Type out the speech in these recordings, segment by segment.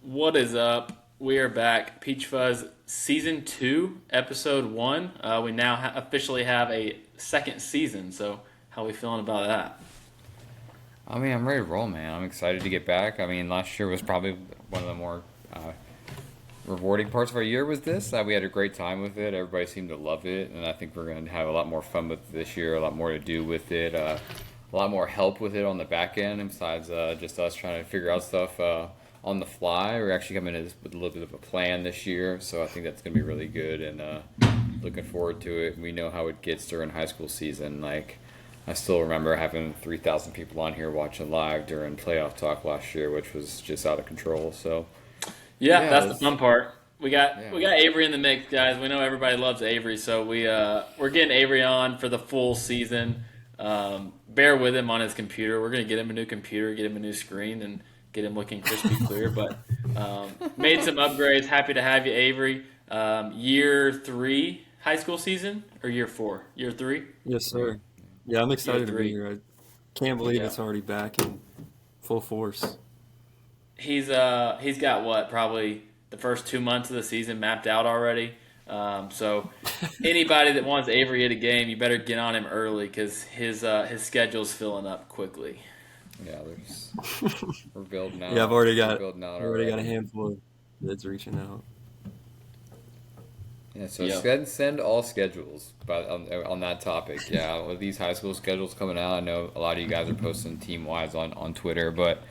What is up? We are back. Peach Fuzz Season 2, Episode 1. We now officially have a second season, so how are we feeling about that? I'm ready to roll, man. I'm excited to get back. Last year was probably one of the more uh, rewarding parts of our year. Was this? We had a great time with it. Everybody seemed to love it, and I think we're going to have a lot more fun with it this year. A lot more to do with it. A lot more help with it on the back end, besides just us trying to figure out stuff on the fly. We're actually coming in with a little bit of a plan this year, so I think that's going to be really good. And looking forward to it. We know how it gets during high school season. Like, I still remember having 3,000 people on here watching live during playoff talk last year, which was just out of control. So, Yeah, yeah, that's the fun part. We got yeah, we got Avery in the mix, guys. We know everybody loves Avery, so we're getting Avery on for the full season. Bear with him on his computer. We're gonna get him a new computer, get him a new screen, and get him looking crispy clear. But made some upgrades. Happy to have you, Avery. Year three high school season or year four? Year three? Yes, sir. Yeah, I'm Year excited to be three. here. I can't believe Yeah. it's already back in full force. He's got what, probably the first 2 months of the season mapped out already. So anybody that wants Avery at a game, you better get on him early because his schedule's filling up quickly. yeah. We're building Yeah, out. We're building out already got a already. handful of kids reaching out. Yeah, so Yep. send all schedules, but on that topic, yeah, with these high school schedules coming out, I know a lot of you guys are posting team wise on Twitter, but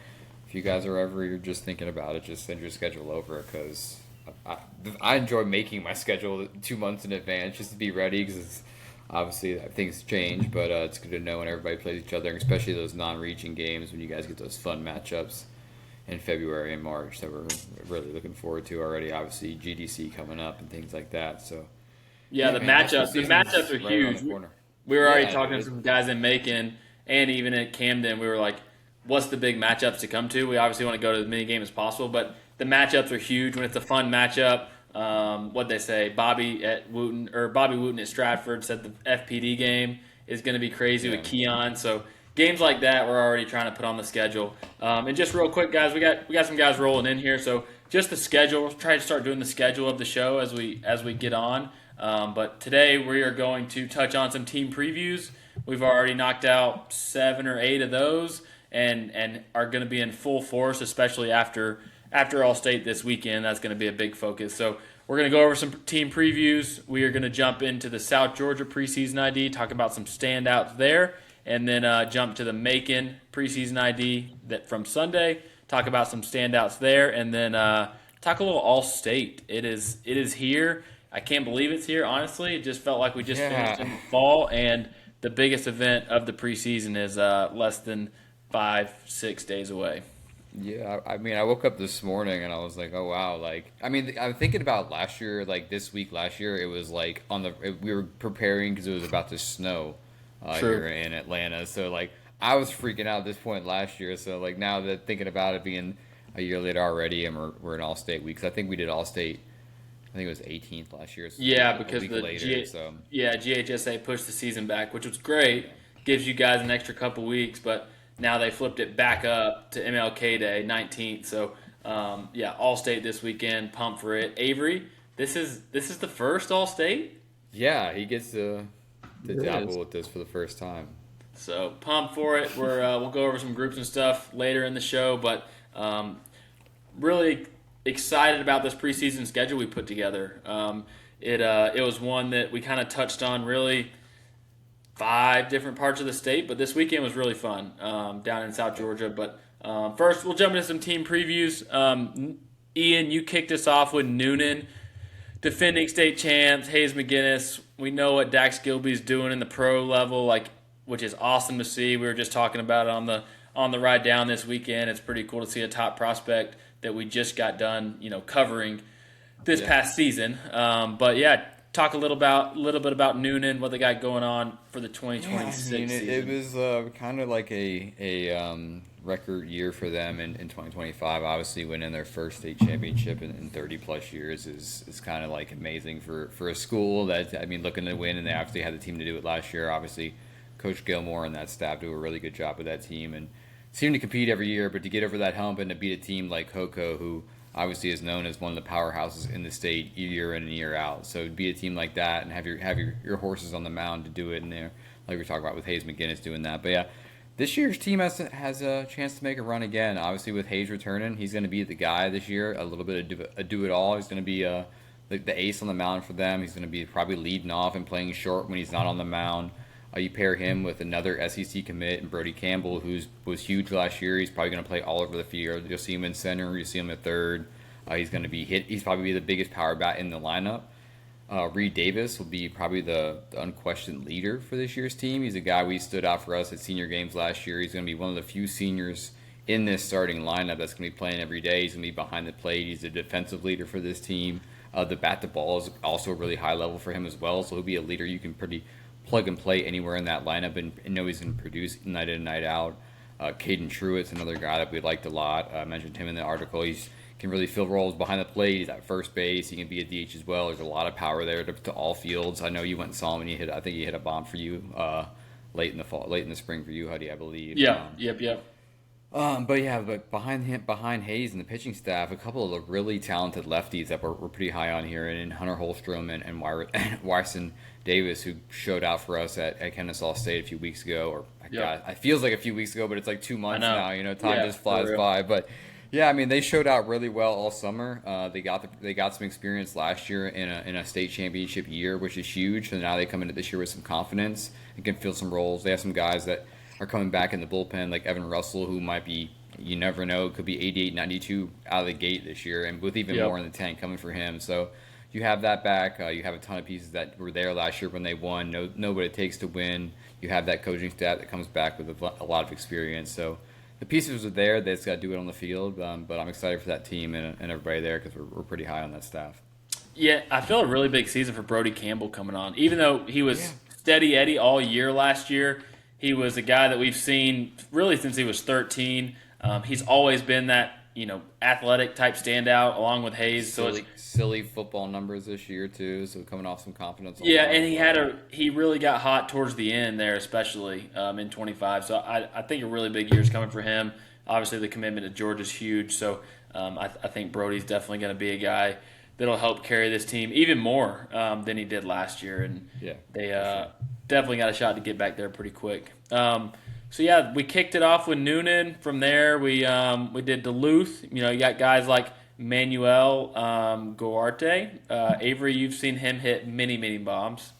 if you guys are ever you're just thinking about it, just send your schedule over because I, I enjoy making my schedule 2 months in advance just to be ready because obviously things change, but it's good to know when everybody plays each other, and especially those non-region games when you guys get those fun matchups in February and March that we're really looking forward to already. Obviously, GDC coming up and things like that. So, Yeah, yeah, the man, high school matchups season's are right around huge. the corner. We were already Yeah, talking to it, some guys in Macon and even at Camden. We were like, "What's the big matchups to come to?" We obviously want to go to as many games as possible, but the matchups are huge when it's a fun matchup. What they say, Bobby Wooten at Stratford said the FPD game is going to be crazy with yeah, Keon. So games like that, we're already trying to put on the schedule. And just real quick, guys, we got some guys rolling in here. So just the schedule. We'll try to start doing the schedule of the show as we get on. But today we are going to touch on some team previews. We've already knocked out 7 or 8 of those, and are going to be in full force, especially after All-State this weekend. That's going to be a big focus. So we're going to go over some team previews. We are going to jump into the South Georgia preseason ID, talk about some standouts there, and then jump to the Macon preseason ID that from Sunday, talk about some standouts there, and then talk a little All-State. It is here. I can't believe it's here. Honestly, it just felt like we just finished yeah, in the fall, and the biggest event of the preseason is less than 5, 6 days away. yeah. I woke up this morning and I was like, oh wow. Like, I'm thinking about last year. Like this week, last year, it was like we were preparing because it was about to snow here True. in Atlanta. So like, I was freaking out at this point last year. So like now that thinking about it being a year later already, and we're in All-State weeks. I think we did All-State. I think it was 18th last year, so Yeah, a because week later. So GHSA pushed the season back, which was great. Gives you guys an extra couple weeks, but now they flipped it back up to MLK Day, 19th. So yeah, All State this weekend. Pumped for it. Avery, this is the first All State, yeah, he gets to It dabble is. with this for the first time. so pumped for it. We'll go over some groups and stuff later in the show, but really excited about this preseason schedule we put together. It was one that we kind of touched on really 5 different parts of the state, but this weekend was really fun down in South Georgia. But first, we'll jump into some team previews. Ian, you kicked us off with Noonan, defending state champs. Hayes McGinnis. We know what Dax Gilby's doing in the pro level, like, which is awesome to see. We were just talking about it on the ride down this weekend. It's pretty cool to see a top prospect that we just got done, covering this Yeah. past season. But yeah, talk a little bit about Noonan, what they got going on for the Yeah, I mean, 2026 it season. was kind of like a record year for them in 2025. Obviously, winning their first state championship in 30 plus years is kind of like amazing for a school that, looking to win, and they obviously had the team to do it last year. Obviously, Coach Gilmore and that staff do a really good job with that team and seem to compete every year, but to get over that hump and to beat a team like Hoko, who obviously is known as one of the powerhouses in the state year in and year out. So be a team like that and have your horses on the mound to do it in there, like we talked about with Hayes McGinnis doing that. But yeah, this year's team has a chance to make a run again. Obviously, with Hayes returning, he's going to be the guy this year. A little bit of a do-it-all. He's going to be the ace on the mound for them. He's going to be probably leading off and playing short when he's not on the mound. You pair him with another SEC commit and Brody Campbell, who was huge last year. He's probably going to play all over the field. You'll see him in center. You'll see him at third. He's going to be hit. He's probably the biggest power bat in the lineup. Reed Davis will be probably the unquestioned leader for this year's team. He's a guy we stood out for us at senior games last year. He's going to be one of the few seniors in this starting lineup that's going to be playing every day. He's going to be behind the plate. He's a defensive leader for this team. The bat to ball is also a really high level for him as well, so he'll be a leader you can pretty plug and play anywhere in that lineup and know he's going to produce night in and night out. Caden Truitt's another guy that we liked a lot. I mentioned him in the article. He can really fill roles behind the plate. He's at first base. He can be a DH as well. There's a lot of power there to all fields. I know you went and saw him, and I think he hit a bomb for you late in the spring for you, Huddy, I believe. Yeah, yep. But behind Hayes and the pitching staff, a couple of the really talented lefties that we're pretty high on here, and Hunter Holstrom and Wyson Davis, who showed out for us at Kennesaw State a few weeks ago, or God, it feels like a few weeks ago, but it's like 2 months now. Time just flies by. But yeah, I mean, they showed out really well all summer. They got some experience last year in a state championship year, which is huge. So now they come into this year with some confidence and can fill some roles. They have some guys that are coming back in the bullpen, like Evan Russell, who might be, you never know, could be 88, 92 out of the gate this year, and with even more in the tank coming for him. So you have that back. You have a ton of pieces that were there last year when they won. Know what it takes to win. You have that coaching staff that comes back with a lot of experience. So the pieces are there. They just got to do it on the field. But I'm excited for that team and everybody there because we're pretty high on that staff. Yeah, I feel a really big season for Brody Campbell coming on. Even though he was steady Eddie all year last year, he was a guy that we've seen really since he was 13. He's always been that, athletic type standout along with Hayes. Silly football numbers this year too. So coming off some confidence. And he really got hot towards the end there, especially in 25. So I think a really big year is coming for him. Obviously, the commitment to Georgia's huge. So I think Brody's definitely going to be a guy that'll help carry this team even more than he did last year. And they definitely got a shot to get back there pretty quick. We kicked it off with Noonan. From there, we did Duluth. You got guys like Manuel Goarte. Avery, you've seen him hit many bombs.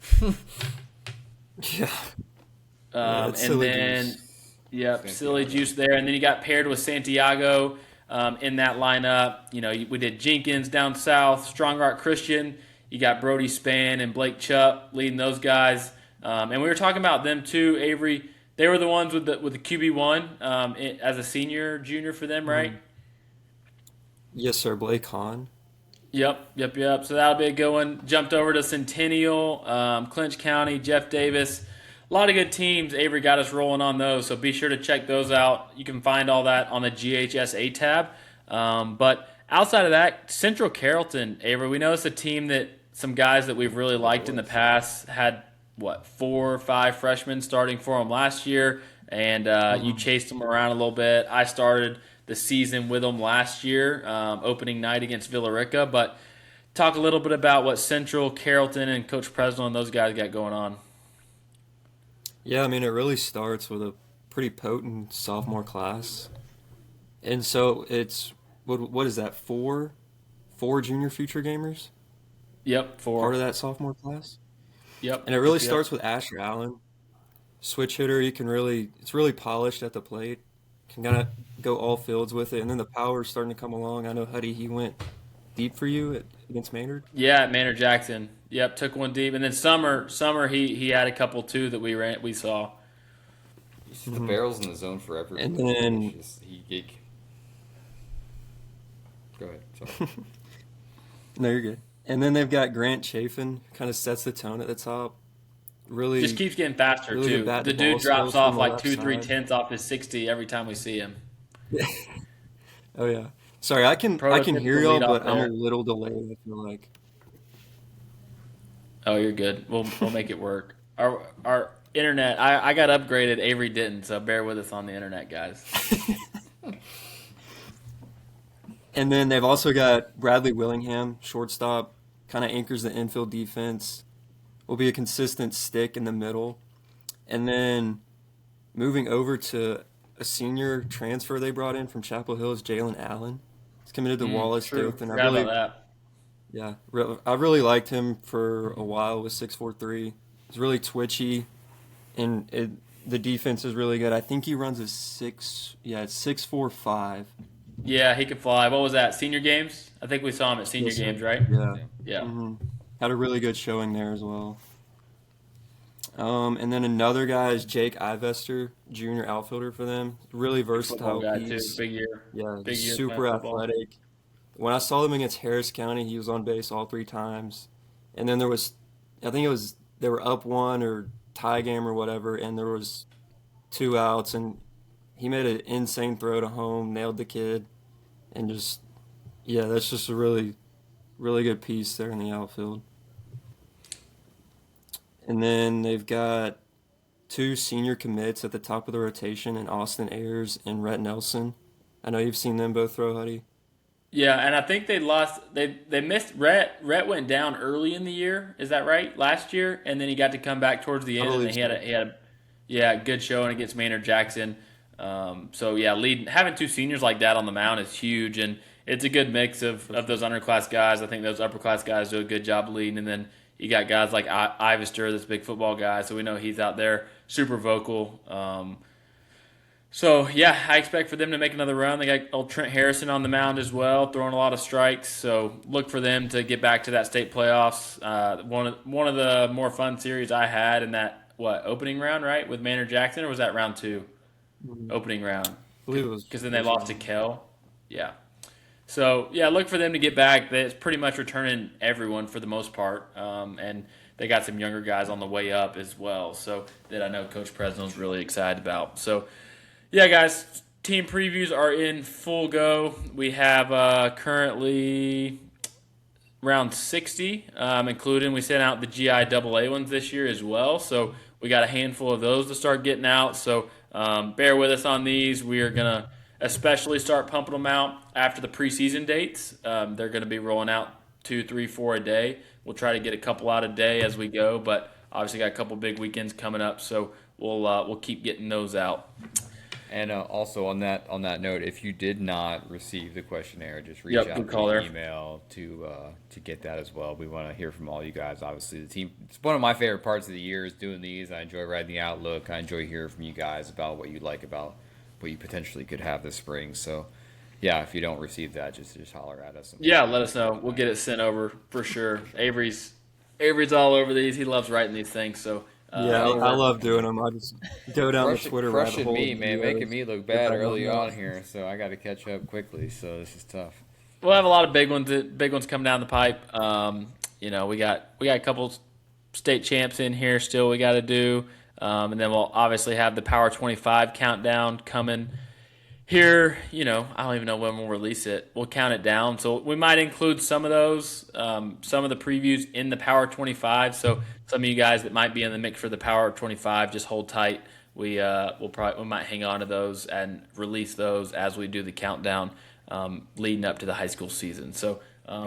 Silly juice there. And then you got paired with Santiago in that lineup. We did Jenkins down south, Strong Rock Christian. You got Brody Spann and Blake Chupp leading those guys. And we were talking about them too, Avery. They were the ones with the QB1 as a junior for them, right? Yes, sir. Blake Hahn. Yep. So that'll be a good one. Jumped over to Centennial, Clinch County, Jeff Davis. A lot of good teams. Avery got us rolling on those, so be sure to check those out. You can find all that on the GHSA tab. But outside of that, Central Carrollton, Avery, we know it's a team that some guys that we've really liked in the past had, 4 or 5 freshmen starting for them last year, and you chased them around a little bit. I started the season with them last year, opening night against Villarica. But talk a little bit about what Central Carrollton and Coach Presnell and those guys got going on. Yeah, I mean, it really starts with a pretty potent sophomore class. And so it's, what is that, four junior future gamers? Yep, 4. Part of that sophomore class? Yep. And it really starts with Asher Allen. Switch hitter, it's really polished at the plate. Can kind of go all fields with it. And then the power's starting to come along. I know, Huddy, he went deep for you against Maynard. Yeah, at Maynard Jackson. Yep, took one deep. And then Summer he had a couple too that we saw. You see the barrels in the zone forever. And then go ahead. Sorry. No, you're good. And then they've got Grant Chafin, kind of sets the tone at the top. Really just keeps getting faster really too. The dude drops off like 2-3 tenths off his 60 every time we see him. Oh yeah. Sorry, I can hear y'all, but I'm a little delayed. I feel like. Oh, you're good. We'll make it work. Our internet. I got upgraded. Avery didn't, so bear with us on the internet, guys. And then they've also got Bradley Willingham, shortstop, kind of anchors the infield defense, will be a consistent stick in the middle. And then moving over to a senior transfer they brought in from Chapel Hill is Jalen Allen. He's committed to Wallace True. Dothan. Forgot about that. Yeah, I really liked him for a while with 6'4" He's really twitchy, and the defense is really good. I think he runs a it's 6'4" 5. Yeah, he could fly. What was that? Senior games? I think we saw him at senior Yes, sir. games, right? Yeah. Yeah. hmm Had a really good showing there as well. And then another guy is Jake Ivester, junior outfielder for them. Really Football versatile guy too. piece. Big year. Yeah, Big year super playing football. athletic. When I saw them against Harris County, he was on base all 3 times. And then I think they were up one or tie game or whatever, and there was 2 outs, and he made an insane throw to home, nailed the kid, and that's just a really, really good piece there in the outfield. And then they've got 2 senior commits at the top of the rotation in Austin Ayers and Rhett Nelson. I know you've seen them both throw, Huddy. Yeah, and I think they lost. They missed. Rhett went down early in the year. Is that right? Last year, and then he got to come back towards the I end, and believe then he had a good showing against Maynard Jackson. So yeah, having 2 seniors like that on the mound is huge, and it's a good mix of those underclass guys. I think those upperclass guys do a good job leading, and then you got guys like Ivester, this big football guy. So we know he's out there super vocal. So, yeah, I expect for them to make another run. They got old Trent Harrison on the mound as well, throwing a lot of strikes. So, look for them to get back to that state playoffs. One of the more fun series I had in that, opening round, right, with Maynard Jackson, or was that round 2? Mhm. Opening round. I believe it was Because then they first lost to round. Kell. Yeah. So, yeah, look for them to get back. It's pretty much returning everyone for the most part. And they got some younger guys on the way up as well. So, that I know Coach Presnell's really excited about. So, yeah, guys, team previews are in full go. We have currently round 60, including we sent out the GIAA ones this year as well. So we got a handful of those to start getting out. So bear with us on these. We are going to especially start pumping them out after the preseason dates. They're going to be rolling out 2, 3, 4 a day. We'll try to get a couple out a day as we go, but obviously got a couple big weekends coming up, so we'll keep getting those out. And also on that note, if you did not receive the questionnaire, just reach Yep, out good call via there. email to get that as well. We want to hear from all you guys. Obviously, the team. It's one of my favorite parts of the year is doing these. I enjoy writing the outlook. I enjoy hearing from you guys about what you like about what you potentially could have this spring. So, yeah, if you don't receive that, just holler at us. Yeah, let us know. We'll get it sent over for sure. Avery's all over these. He loves writing these things, so Yeah, he'll I work. love doing them. I just go down the Twitter rabbit Crushing hole. me, of man, making videos me look if bad I don't early know. on here. So I got to catch up quickly. So this is tough. We'll have a lot of big ones coming down the pipe. We got a couple state champs in here still we got to do, and then we'll obviously have the Power 25 countdown coming here. I don't even know when we'll release it. We'll count it down, so we might include some of those, some of the previews in the Power 25. So some of you guys that might be in the mix for the Power 25, just hold tight. We might hang on to those and release those as we do the countdown leading up to the high school season. So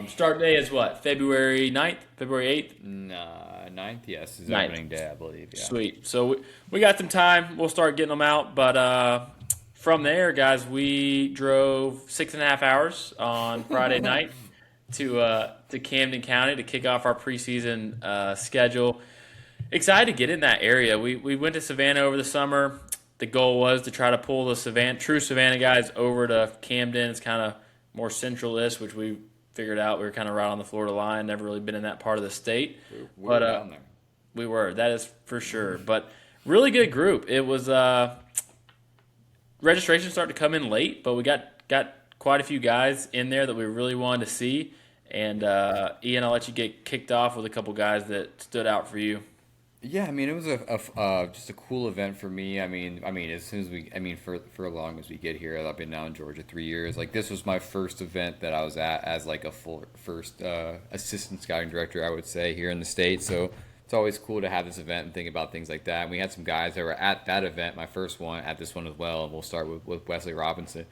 start day is what, February 9th, February 8th? Nah, 9th, yes, is 9th. opening day, I believe. Yeah. Sweet. So we got some time. We'll start getting them out. But from there, guys, we drove 6.5 hours on Friday night to Camden County to kick off our preseason schedule. Excited to get in that area. We went to Savannah over the summer. The goal was to try to pull the true Savannah guys over to Camden. It's kind of more central-ish, which we figured out we were kind of right on the Florida line. Never really been in that part of the state. We were down there. We were. That is for sure. But really good group. It was registration started to come in late, but we got quite a few guys in there that we really wanted to see. And Ian, I'll let you get kicked off with a couple guys that stood out for you. Yeah, I mean, it was just a cool event for me. I mean, as soon as for as long as we get here, I've been now in Georgia 3 years. Like, this was my first event that I was at as like a first assistant scouting director, I would say, here in the state. So it's always cool to have this event and think about things like that. And we had some guys that were at that event, my first one, at this one as well. And we'll start with Wesley Robinson.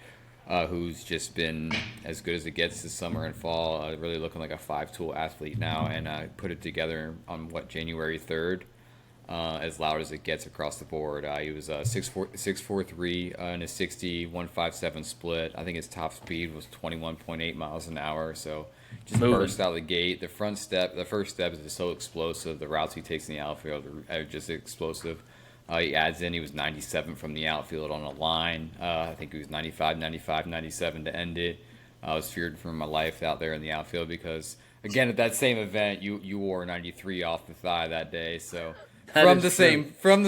who's just been as good as it gets this summer and fall. Really looking like a five-tool athlete now, and put it together on January 3rd. As loud as it gets across the board. He was 6'4", in a 60, 157 split. I think his top speed was 21.8 miles an hour. So just burst out of the gate. The first step is just so explosive. The routes he takes in the outfield are just explosive. He adds in, he was 97 from the outfield on a line. I think he was 95, 95, 97 to end it. I was feared for my life out there in the outfield because, again, at that same event, you wore 93 off the thigh that day. So from the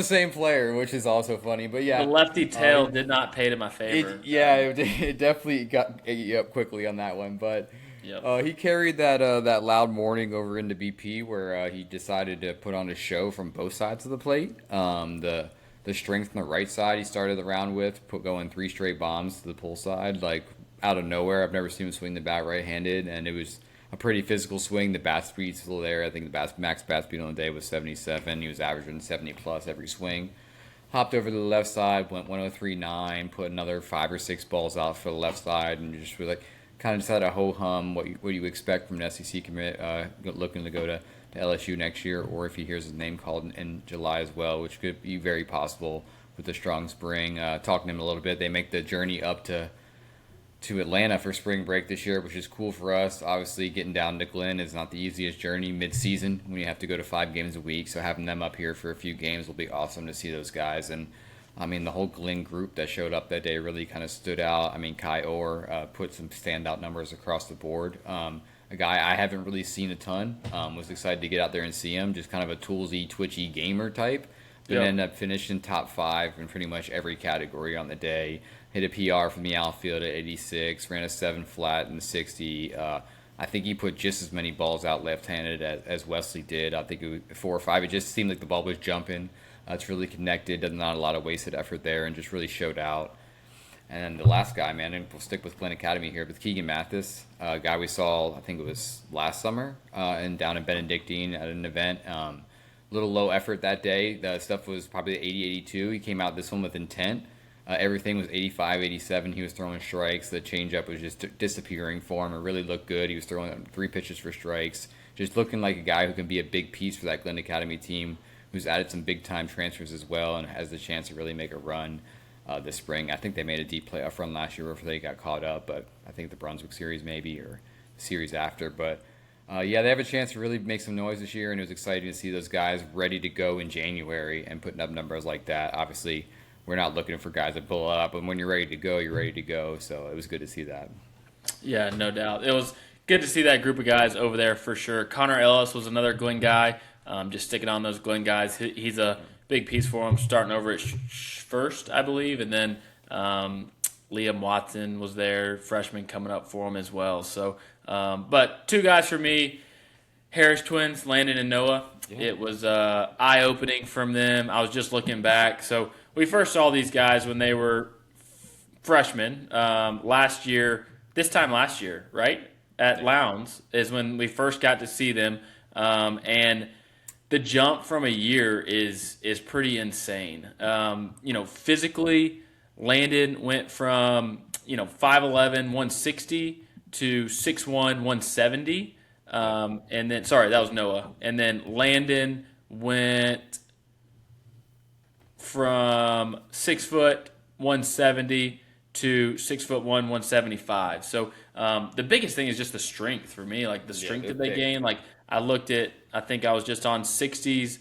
same player, which is also funny. But yeah, the lefty tail did not pay to my favor. It definitely got you up quickly on that one. But yep. He carried that loud morning over into BP where he decided to put on a show from both sides of the plate. The strength on the right side he started the round with, going 3 straight bombs to the pull side, like out of nowhere. I've never seen him swing the bat right-handed, and it was a pretty physical swing. The bat speed's still there. I think the max bat speed on the day was 77. He was averaging 70 plus every swing. Hopped over to the left side, went 103.9, put another 5 or 6 balls out for the left side, and just really kind of just had a ho hum. What you expect from an SEC commit looking to go to LSU next year, or if he hears his name called in July as well, which could be very possible with the strong spring. Talking to him a little bit, they make the journey up to Atlanta for spring break this year, which is cool for us. Obviously, getting down to Glenn is not the easiest journey mid-season when you have to go to 5 games a week. So having them up here for a few games will be awesome to see those guys. And I mean, the whole Glenn group that showed up that day really kind of stood out. I mean, Kai Orr put some standout numbers across the board. A guy I haven't really seen a ton. Was excited to get out there and see him. Just kind of a toolsy, twitchy gamer type. But ended up finishing top 5 in pretty much every category on the day. Hit a PR from the outfield at 86, ran a 7 flat in the 60. I think he put just as many balls out left-handed as Wesley did. I think it was 4 or 5. It just seemed like the ball was jumping. It's really connected. Not a lot of wasted effort there, and just really showed out. And the last guy, man, and we'll stick with Glenn Academy here, with Keegan Mathis, a guy we saw, I think it was last summer, and down in Benedictine at an event. Little low effort that day. The stuff was probably 80-82. He came out this one with intent. Everything was 85, 87. He was throwing strikes. The changeup was just disappearing for him. It really looked good. He was throwing 3 pitches for strikes. Just looking like a guy who can be a big piece for that Glenn Academy team, who's added some big-time transfers as well and has the chance to really make a run this spring. I think they made a deep playoff run last year before they got caught up, but I think the Brunswick series maybe, or the series after. But they have a chance to really make some noise this year, and it was exciting to see those guys ready to go in January and putting up numbers like that. Obviously, we're not looking for guys that pull up, and when you're ready to go, you're ready to go. So it was good to see that. Yeah, no doubt. It was good to see that group of guys over there for sure. Connor Ellis was another Glenn guy. Just sticking on those Glenn guys. He's a big piece for him, starting over at first, I believe, and then Liam Watson was there, freshman coming up for him as well. So, but 2 guys for me, Harris twins, Landon and Noah. Yeah. It was eye-opening from them. I was just looking back. So we first saw these guys when they were freshmen this time last year, right? At Lowndes is when we first got to see them. And the jump from a year is pretty insane. Physically, Landon went from 5'11", 160 to 6'1", 170. And then, sorry, that was Noah. And then Landon went from 6 foot 170 to 6'1", 175. So the biggest thing is just the strength for me, like the strength that they gain. Like I think I was just on 60s.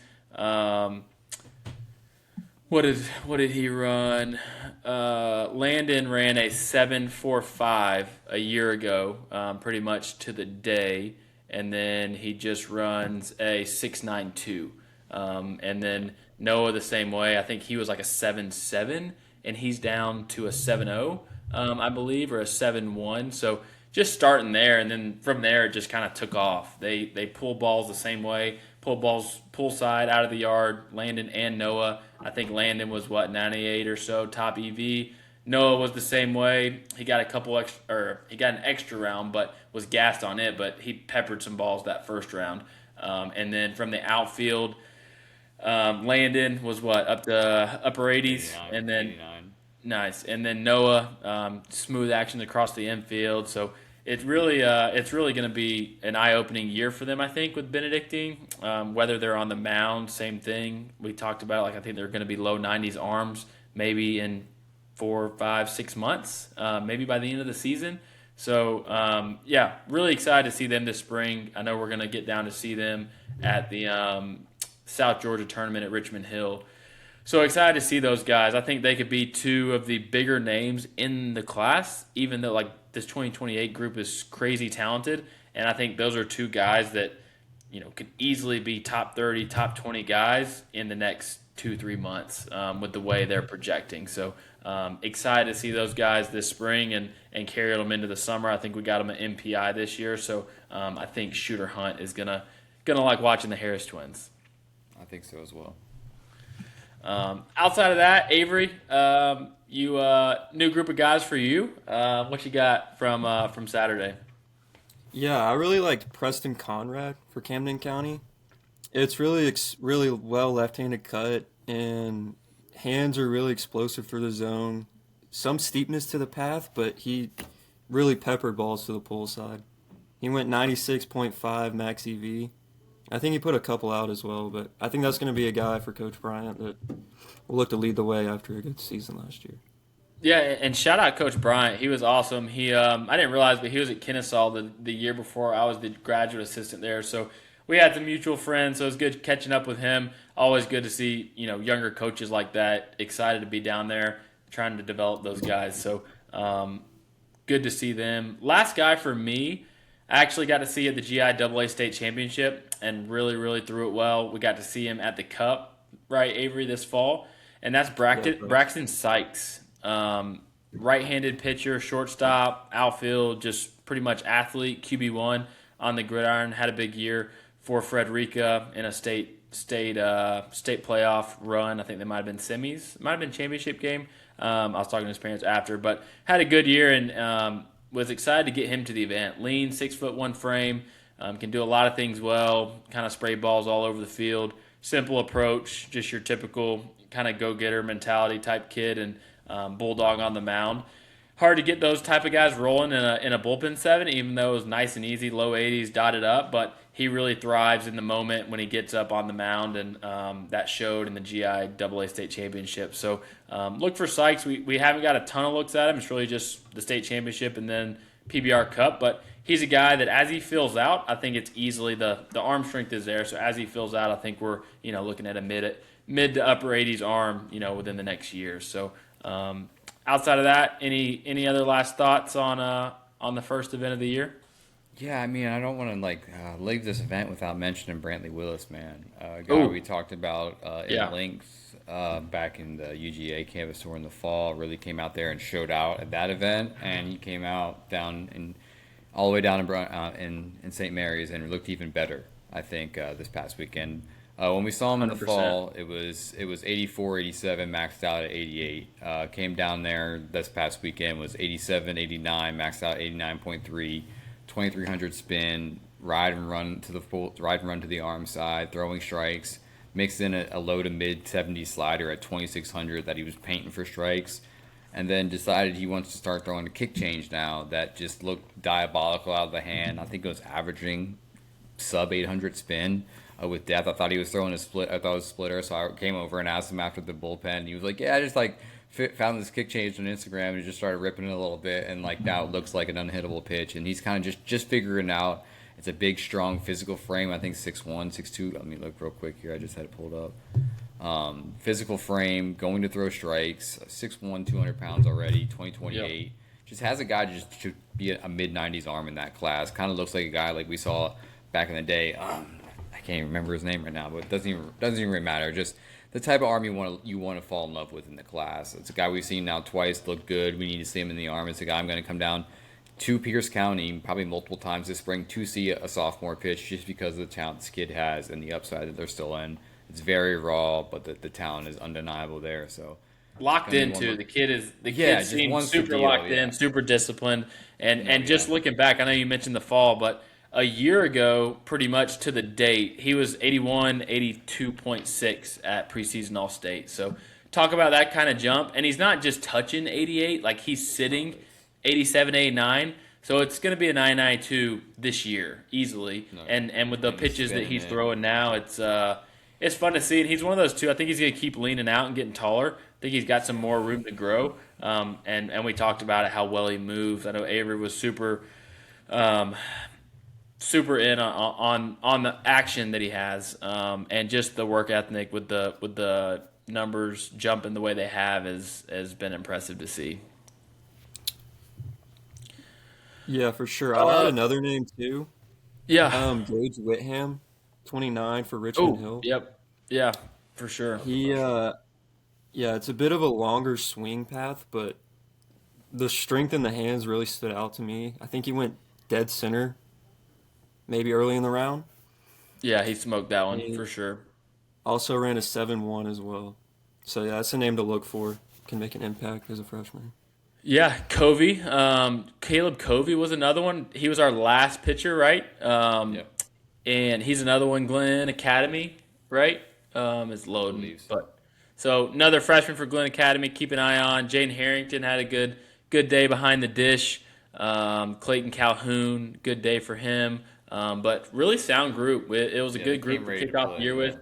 What did he run? Landon ran a 7.45 a year ago, pretty much to the day, and then he just runs a 6.92. And then Noah the same way. I think he was like a 7.7, and he's down to a 7.0, I believe, or a 7.1. So just starting there, and then from there it just kind of took off. They pull balls the same way, pull balls pull side out of the yard. Landon and Noah. I think Landon was 98 or so top EV. Noah was the same way. He got he got an extra round, but was gassed on it. But he peppered some balls that first round. And then from the outfield, Landon was up to upper 80s, and then 89. Nice. And then Noah, smooth action across the infield. So it's really going to be an eye-opening year for them, I think, with Benedictine. Whether they're on the mound, same thing. We talked about, like, I think they're going to be low 90s arms maybe in 4, 5, 6 months, maybe by the end of the season. So, yeah, really excited to see them this spring. I know we're going to get down to see them at the South Georgia tournament at Richmond Hill. So excited to see those guys. I think they could be two of the bigger names in the class, even though like this 2028 group is crazy talented. And I think those are two guys that, could easily be top 30, top 20 guys in the next 2, 3 months with the way they're projecting. So excited to see those guys this spring and carry them into the summer. I think we got them at MPI this year. So I think Shooter Hunt is gonna like watching the Harris twins. I think so as well. Outside of that, Avery, you new group of guys for you. What you got from Saturday? Yeah, I really liked Preston Conrad for Camden County. It's really well left-handed cut, and hands are really explosive through the zone. Some steepness to the path, but he really peppered balls to the pull side. He went 96.5 max EV. I think he put a couple out as well, but I think that's going to be a guy for Coach Bryant that will look to lead the way after a good season last year. Yeah, and shout out Coach Bryant. He was awesome. He I didn't realize, but he was at Kennesaw the year before I was the graduate assistant there. So we had some mutual friends, so it was good catching up with him. Always good to see younger coaches like that. Excited to be down there trying to develop those guys. So good to see them. Last guy for me, I actually got to see at the GIAA State Championship and really, really threw it well. We got to see him at the Cup, right, Avery, this fall. And that's Braxton Sykes. Right-handed pitcher, shortstop, outfield, just pretty much athlete, QB1 on the gridiron. Had a big year for Frederica in a state playoff run. I think they might have been semis, might have been championship game. I was talking to his parents after, but had a good year and was excited to get him to the event. Lean, 6'1" frame, can do a lot of things well. Kind of spray balls all over the field. Simple approach, just your typical kind of go-getter mentality type kid and bulldog on the mound. Hard to get those type of guys rolling in a bullpen seven, even though it was nice and easy, low 80s, dotted up. But he really thrives in the moment when he gets up on the mound, and that showed in the GIAA State Championship. So look for Sykes. We haven't got a ton of looks at him. It's really just the state championship and then PBR Cup. But he's a guy that as he fills out, I think it's easily the arm strength is there. So as he fills out, I think we're looking at a mid to upper 80s arm within the next year. So outside of that, any other last thoughts on the first event of the year? Yeah, I mean, I don't want to leave this event without mentioning Brantley Willis, man. A guy we talked about in length back in the UGA campus tour in the fall. Really came out there and showed out at that event, and he came out all the way down in St. Mary's and looked even better, I think, this past weekend. When we saw him in the 100%. fall, it was 84, 87, maxed out at 88. Came down there this past weekend, was 87, 89, maxed out 89.3. 2,300 spin, ride and run to the arm side, throwing strikes, mixed in a low to mid 70 slider at 2,600 that he was painting for strikes, and then decided he wants to start throwing a kick change now that just looked diabolical out of the hand. I think it was averaging sub 800 spin with depth. I thought he was throwing a split. I thought it was a splitter, so I came over and asked him after the bullpen. He was like, "Yeah, I just found this kick change on Instagram and just started ripping it a little bit, and now it looks like an unhittable pitch." And he's kind of just figuring it out. It's a big, strong physical frame. I think 6'1", 6'2". Let me look real quick here. I just had it pulled up. Physical frame, going to throw strikes. 6'1", 200 pounds already. 2028. Yep. Just has a guy just to be a mid 90s arm in that class. Kind of looks like a guy like we saw back in the day. I can't even remember his name right now, but it doesn't even really matter. Just the type of arm you want to fall in love with in the class. It's a guy we've seen now twice look good. We need to see him in the arm. It's a guy I'm going to come down to Pierce County probably multiple times this spring to see a sophomore pitch just because of the talent this kid has and the upside that they're still in. It's very raw, but the talent is undeniable there. So locked in too. The kid seems super locked in, super disciplined, and just looking back, I know you mentioned the fall, but a year ago, pretty much to the date, he was 81, 82.6 at preseason All-State. So talk about that kind of jump, and he's not just touching 88, like he's sitting 87, 89. So it's going to be a 992 this year easily, No, and with the and he's pitches that spinning he's it. throwing now, it's fun to see. And he's one of those two. I think he's going to keep leaning out and getting taller. I think he's got some more room to grow. And we talked about it, how well he moves. I know Avery was um, super in on the action that he has, and just the work ethic with the numbers jumping the way they have has been impressive to see. Yeah, for sure. I'll add Uh, another name too. yeah. Gage Whitham, 29 for Richmond Oh, Hill. yep. Yeah, for sure. He, yeah, it's a bit of a longer swing path, but the strength in the hands really stood out to me. I think he went dead center, maybe early in the round. Yeah, he smoked that one He for sure. also ran a 7-1 as well. So yeah, that's a name to look for. Can make an impact as a freshman. Yeah, Covey. Caleb Covey was another one. He was our last pitcher, right? Yep, And he's another one, Glenn Academy, right? Is I loading. believe so. But so another freshman for Glenn Academy. Keep an eye on. Jane Harrington had a good day behind the dish. Clayton Calhoun, good day for him. But really sound group. It was a Yeah, they good group came to ready to kick off the play. year Yeah, with.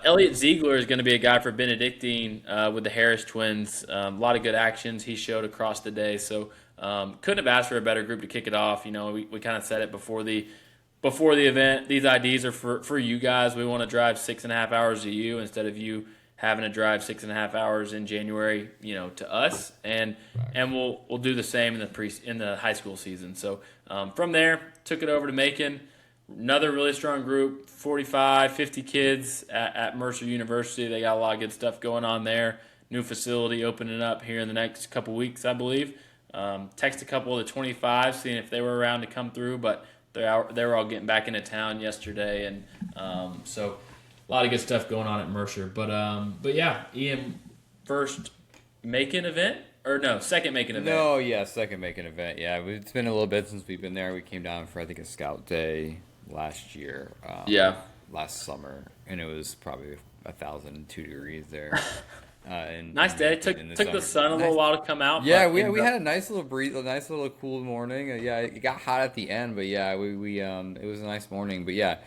Elliot Ziegler is going to be a guy for Benedictine with the Harris twins. A lot of good actions he showed across the day. So couldn't have asked for a better group to kick it off. You know, we kind of said it before the event. These IDs are for you guys. We want to drive 6.5 hours to you instead of you having to drive 6.5 hours in January, you know, to us. And facts. we'll do the same in the high school season. So from there, took it over to Macon. Another really strong group, 45, 50 kids at Mercer University. They got a lot of good stuff going on there. New facility opening up here in the next couple weeks, I believe. Text a couple of the 25, seeing if they were around to come through, but they were all getting back into town yesterday, and so a lot of good stuff going on at Mercer. But yeah, Ian, first Macon event or no, second Macon event. No, yeah, second Macon event. Yeah, it's been a little bit since we've been there. We came down for I think a scout day last year, Yeah, last summer, and it was probably 1,002 degrees there. nice day. In the Took the summer. sun a little Nice. while to come out, Yeah, but we ended had up a nice little breeze, a nice little cool morning. Yeah, it got hot at the end, but yeah, we it was a nice morning. But yeah,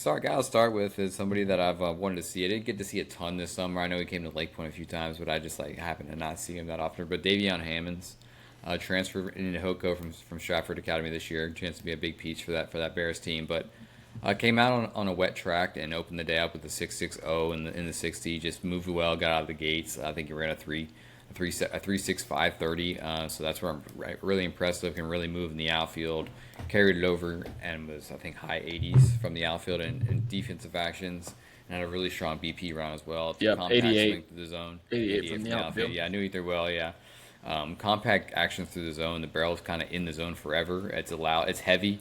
I'll start with is somebody that I've wanted to see. I didn't get to see a ton this summer. I know he came to Lake Point a few times, but I just like happened to not see him that often. But Davion Hammonds, transferred into Hoko from Stratford Academy this year. Chance to be a big piece for that Bears team, but. Came out on a wet track and opened the day up with a 6.60 in the 60. Just moved well, got out of the gates. I think he ran a 3.65 30. So that's where I'm really impressive. Can really move in the outfield. Carried it over and was I think high 80s from the outfield in defensive actions. And had a really strong BP round as well. yep, Compact 88, swing through the zone. 88 88 from from the the outfield. outfield. Yeah, I knew either well. Yeah. Compact action through the zone. The barrel's kind of in the zone forever. It's heavy.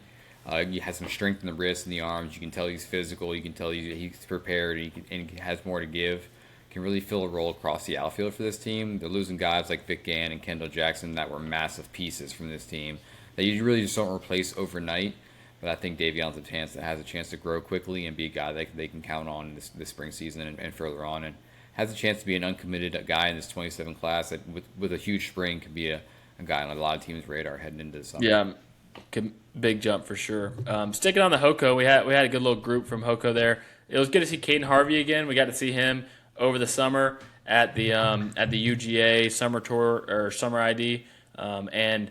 He has some strength in the wrists and the arms. You can tell he's physical. You can tell he's prepared and he has more to give. Can really fill a role across the outfield for this team. They're losing guys like Vic Gann and Kendall Jackson that were massive pieces from this team that you really just don't replace overnight. But I think Davion's has a chance to grow quickly and be a guy that they can count on this spring season and further on. And has a chance to be an uncommitted guy in this 27 class that with a huge spring could be a guy on a lot of teams' radar heading into the summer. Yeah, big jump for sure. Sticking on the Hoko, we had a good little group from Hoko there. It was good to see Caden Harvey again. We got to see him over the summer at the UGA summer tour or summer ID, and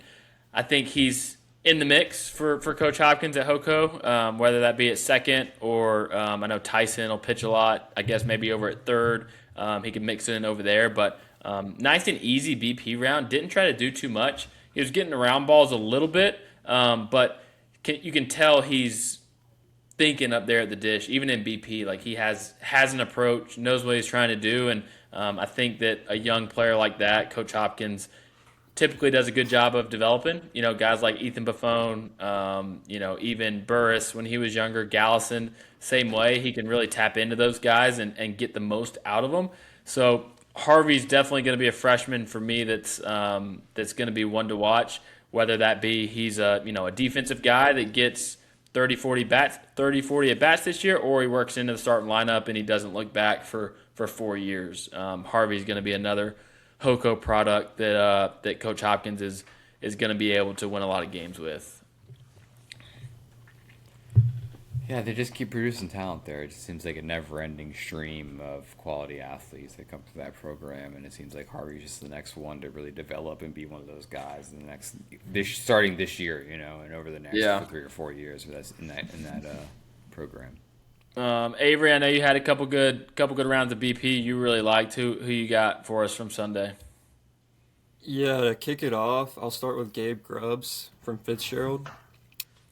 I think he's in the mix for Coach Hopkins at Hoko, whether that be at second or I know Tyson will pitch a lot. I guess maybe over at third. He can mix it in over there, but nice and easy BP round. Didn't try to do too much. He was getting around balls a little bit, but you can tell he's thinking up there at the dish, even in BP. Like he has an approach, knows what he's trying to do, and I think that a young player like that, Coach Hopkins, typically does a good job of developing. You know, guys like Ethan Buffone, even Burris when he was younger, Gallison, same way. He can really tap into those guys and get the most out of them. So Harvey's definitely going to be a freshman for me that's going to be one to watch, whether that be he's a defensive guy that gets 30, 40 at bats this year, or he works into the starting lineup and he doesn't look back for 4 years. Harvey's going to be another Hoko product that Coach Hopkins is going to be able to win a lot of games with. Yeah, they just keep producing talent there. It just seems like a never-ending stream of quality athletes that come to that program, and it seems like Harvey's just the next one to really develop and be one of those guys in the starting this year, and over the next 3 or 4 years. That's in that program. Avery, I know you had a couple good rounds of BP. You really liked who you got for us from Sunday. Yeah, to kick it off, I'll start with Gabe Grubbs from Fitzgerald.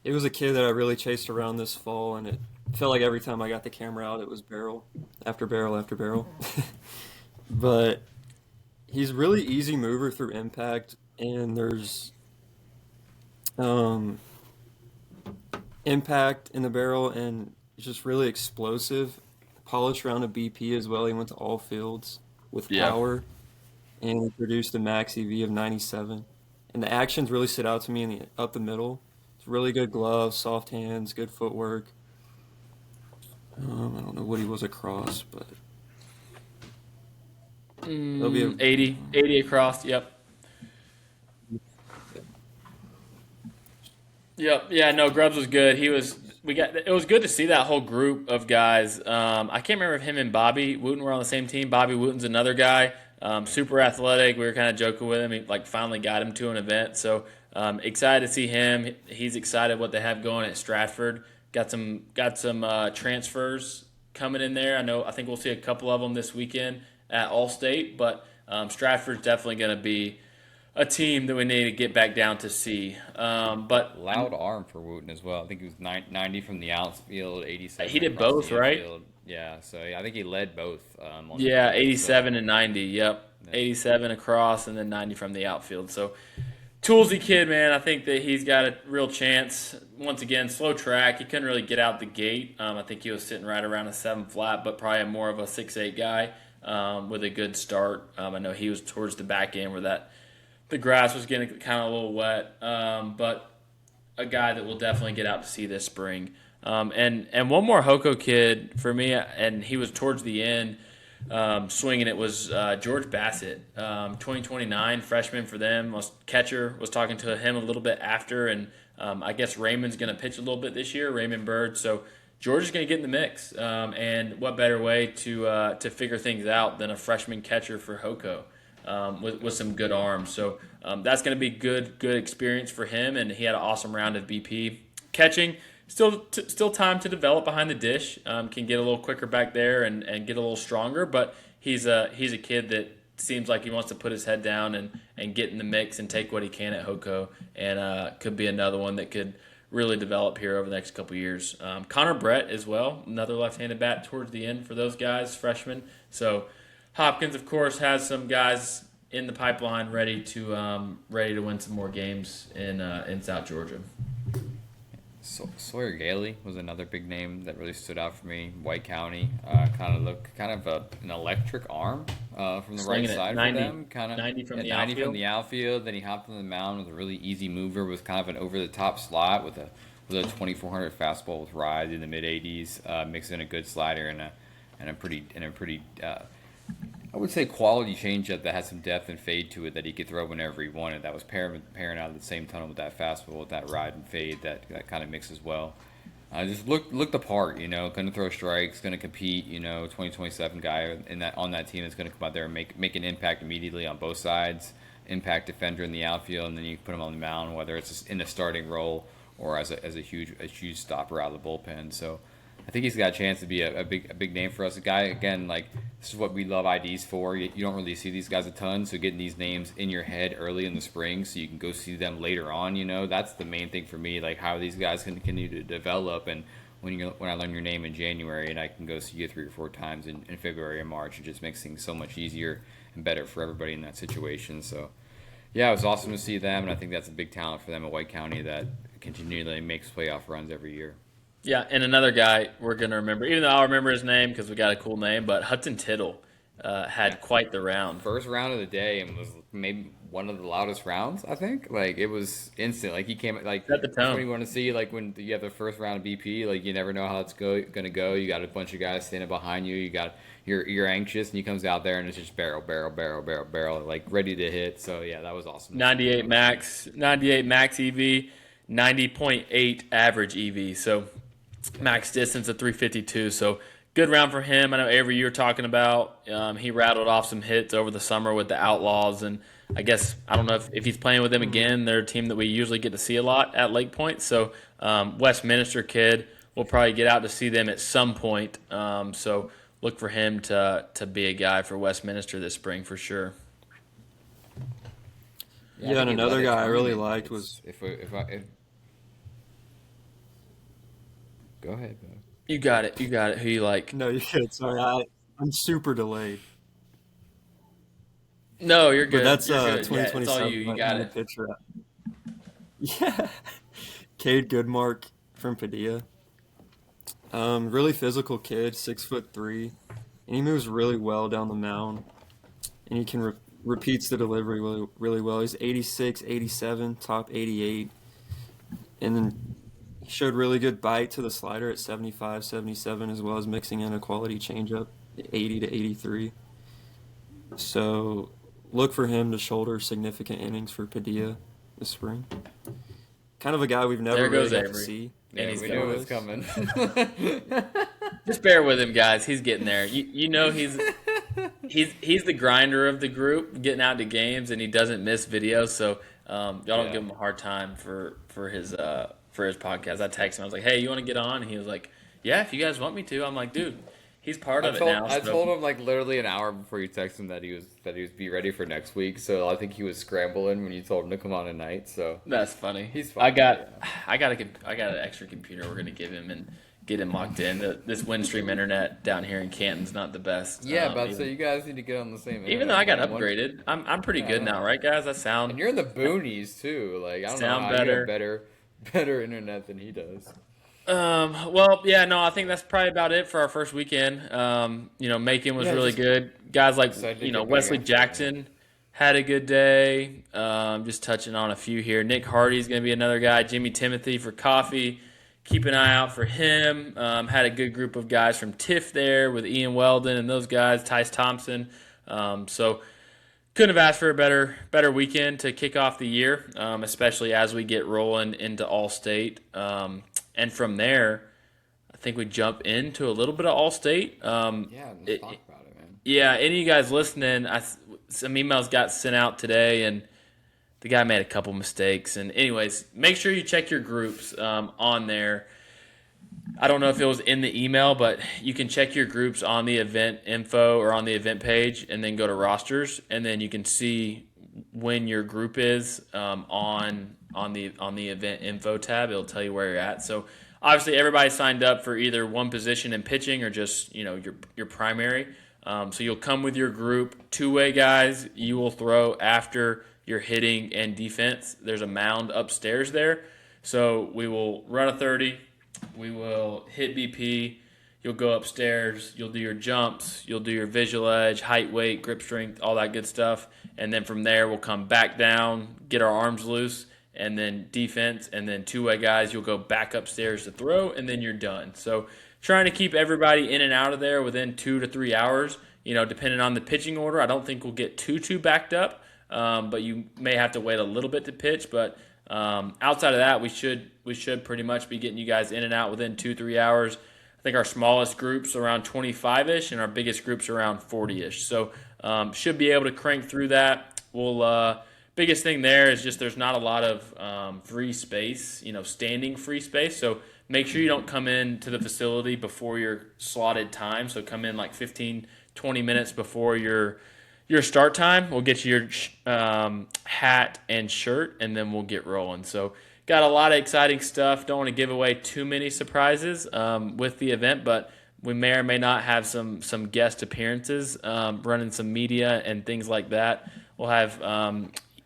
It was a kid that I really chased around this fall, and it felt like every time I got the camera out, it was barrel after barrel after barrel. But he's really easy mover through impact, and there's impact in the barrel, and it's just really explosive. Polished round of BP as well. He went to all fields with power, and he produced a max EV of 97. And the actions really stood out to me up the middle. It's really good gloves, soft hands, good footwork. I don't know what he was across, but it'll be 80 across. Yep. Yeah. No, Grubbs was good. It was good to see that whole group of guys. I can't remember if him and Bobby Wooten were on the same team. Bobby Wooten's another guy, super athletic. We were kind of joking with him. He finally got him to an event. So excited to see him. He's excited what they have going at Stratford. Got some transfers coming in there. I think we'll see a couple of them this weekend at All-State, but Stratford's definitely going to be a team that we need to get back down to see. But loud arm for Wooten as well. I think he was 90 from the outfield, 87. He did both, right? Yeah, so I think he led both. 87 and 90. Yep, 87 across and then 90 from the outfield. So toolsy kid, man. I think that he's got a real chance. Once again, slow track. He couldn't really get out the gate. I think he was sitting right around a 7 flat, but probably more of a 6'8" guy with a good start. I know he was towards the back end where the grass was getting kind of a little wet, but a guy that we'll definitely get out to see this spring. And one more Hoko kid for me, and he was towards the end swinging. It was George Bassett, 2029 freshman for them. Catcher was talking to him a little bit after, and I guess Raymond's going to pitch a little bit this year, Raymond Bird. So George is going to get in the mix, and what better way to figure things out than a freshman catcher for Hoko? With some good arms. So that's going to be good experience for him, and he had an awesome round of BP. Catching, still time to develop behind the dish. Can get a little quicker back there and get a little stronger, but he's a kid that seems like he wants to put his head down and get in the mix and take what he can at Hoko, and could be another one that could really develop here over the next couple years. Connor Brett as well, another left-handed bat towards the end for those guys, freshmen. So Hopkins, of course, has some guys in the pipeline ready to win some more games in South Georgia. Sawyer Gailey was another big name that really stood out for me. White County, kind of an electric arm from the right side 90, for them. 90 from the 90 outfield. from the outfield. Then he hopped on the mound with a really easy mover, with kind of an over-the-top slot with a 2400 fastball with rise in the mid 80s, mixing in a good slider and a pretty I would say quality changeup that had some depth and fade to it that he could throw whenever he wanted. That was pairing out of the same tunnel with that fastball, with that ride and fade that kind of mixes well. Just looked the part, going to throw strikes, going to compete, 2027 guy on that team that's going to come out there and make an impact immediately on both sides. Impact defender in the outfield, and then you put him on the mound, whether it's in a starting role or as a huge stopper out of the bullpen. So I think he's got a chance to be a big name for us. A guy, again, this is what we love IDs for. You don't really see these guys a ton, so getting these names in your head early in the spring so you can go see them later on, that's the main thing for me, how these guys can continue to develop. And when I learn your name in January and I can go see you 3 or 4 times in February and March, it just makes things so much easier and better for everybody in that situation. So, yeah, it was awesome to see them, and I think that's a big talent for them at White County that continually makes playoff runs every year. Yeah, and another guy we're going to remember, even though I'll remember his name because we got a cool name, but Hudson Tittle. had quite the round. First round of the day and was maybe one of the loudest rounds, I think. Like it was instant. Like he came like Set the that's what tone. you want to see. Like when you have the first round of BP, like you never know how it's gonna go. You got a bunch of guys standing behind you. You're anxious, and he comes out there and it's just barrel, barrel, barrel, barrel, barrel, like ready to hit. So yeah, that was awesome. 98 max EV, 90.8 average EV. So max distance of 352. So good round for him. I know Avery, you were talking about. He rattled off some hits over the summer with the Outlaws, and I guess I don't know if he's playing with them again. They're a team that we usually get to see a lot at Lake Point. So Westminster kid, we'll probably get out to see them at some point. So look for him to be a guy for Westminster this spring for sure. Yeah, I Yeah, think and he led another the guy I really tournament. liked It's was if go ahead, bro. You got it. You got it. Who you like? no, you're good. Sorry, I'm super delayed, No, you're but good. that's You're good. Yeah, it's all 2027 you. You right got in the it. picture. Yeah, Cade Goodmark from Padilla. Really physical kid, 6'3", and he moves really well down the mound, and he can repeats the delivery really, really well. He's 86, 87, top 88, and then he showed really good bite to the slider at 75, 77, as well as mixing in a quality changeup, 80 to 83. So look for him to shoulder significant innings for Padilla this spring. Kind of a guy we've never There really goes got to Avery. see. And Yeah, he's we Before knew it going. was this. coming. Just bear with him, guys. He's getting there. You know he's the grinder of the group, getting out to games, and he doesn't miss videos. So y'all don't Yeah. give him a hard time for his podcast. I texted him. I was like, "Hey, you want to get on?" And he was like, "Yeah, if you guys want me to." I'm like, "Dude, he's part of it now." I So told him like literally an hour before you texted him that he was be ready for next week. So I think he was scrambling when you told him to come on tonight. So that's funny. he's I fine. got Yeah. I got an extra computer we're gonna give him and get him locked in. This Windstream internet down here in Canton's not the best. Yeah, but so you guys need to get on the same Even though I internet got plan. upgraded, I'm pretty Yeah, I good know. now, right, guys? I And you're in the boonies too. Like I don't know sound how you have better. better internet than he does. Well, yeah, no, I think that's probably about it for our first weekend. Macon was Yeah, really just good. Guys like, excited to get back Wesley after it, man. Jackson had a good day. Just touching on a few here. Nick Hardy's going to be another guy. Jimmy Timothy for coffee. Keep an eye out for him. Had a good group of guys from TIFF there with Ian Weldon and those guys, Tice Thompson. So couldn't have asked for a better weekend to kick off the year, especially as we get rolling into All-State. And from there, I think we jump into a little bit of All-State. Yeah, let's talk about it, man. Yeah, any of you guys listening, some emails got sent out today, and the guy made a couple mistakes. And anyways, make sure you check your groups on there. I don't know if it was in the email, but you can check your groups on the event info or on the event page, and then go to rosters, and then you can see when your group is on the event info tab. It'll tell you where you're at. So obviously everybody signed up for either one position in pitching or just your primary. So you'll come with your group. Two-way guys, you will throw after your hitting and defense. There's a mound upstairs there. So we will run a 30. We will hit BP. You'll go upstairs. You'll do your jumps. You'll do your visual edge, height, weight, grip strength, all that good stuff. And then from there, we'll come back down, get our arms loose, and then defense. And then two-way guys, you'll go back upstairs to throw, and then you're done. So trying to keep everybody in and out of there within 2 to 3 hours. Depending on the pitching order, I don't think we'll get too backed up. But you may have to wait a little bit to pitch. But outside of that, we should pretty much be getting you guys in and out within 2-3 hours. I think our smallest group's around 25-ish, and our biggest group's around 40-ish. So should be able to crank through that. Biggest thing there is just there's not a lot of free space, standing free space. So make sure you don't come in to the facility before your slotted time. So come in like 15, 20 minutes before your start time. We'll get you your hat and shirt, and then we'll get rolling. So got a lot of exciting stuff. Don't want to give away too many surprises with the event, but we may or may not have some guest appearances, running some media and things like that. We'll have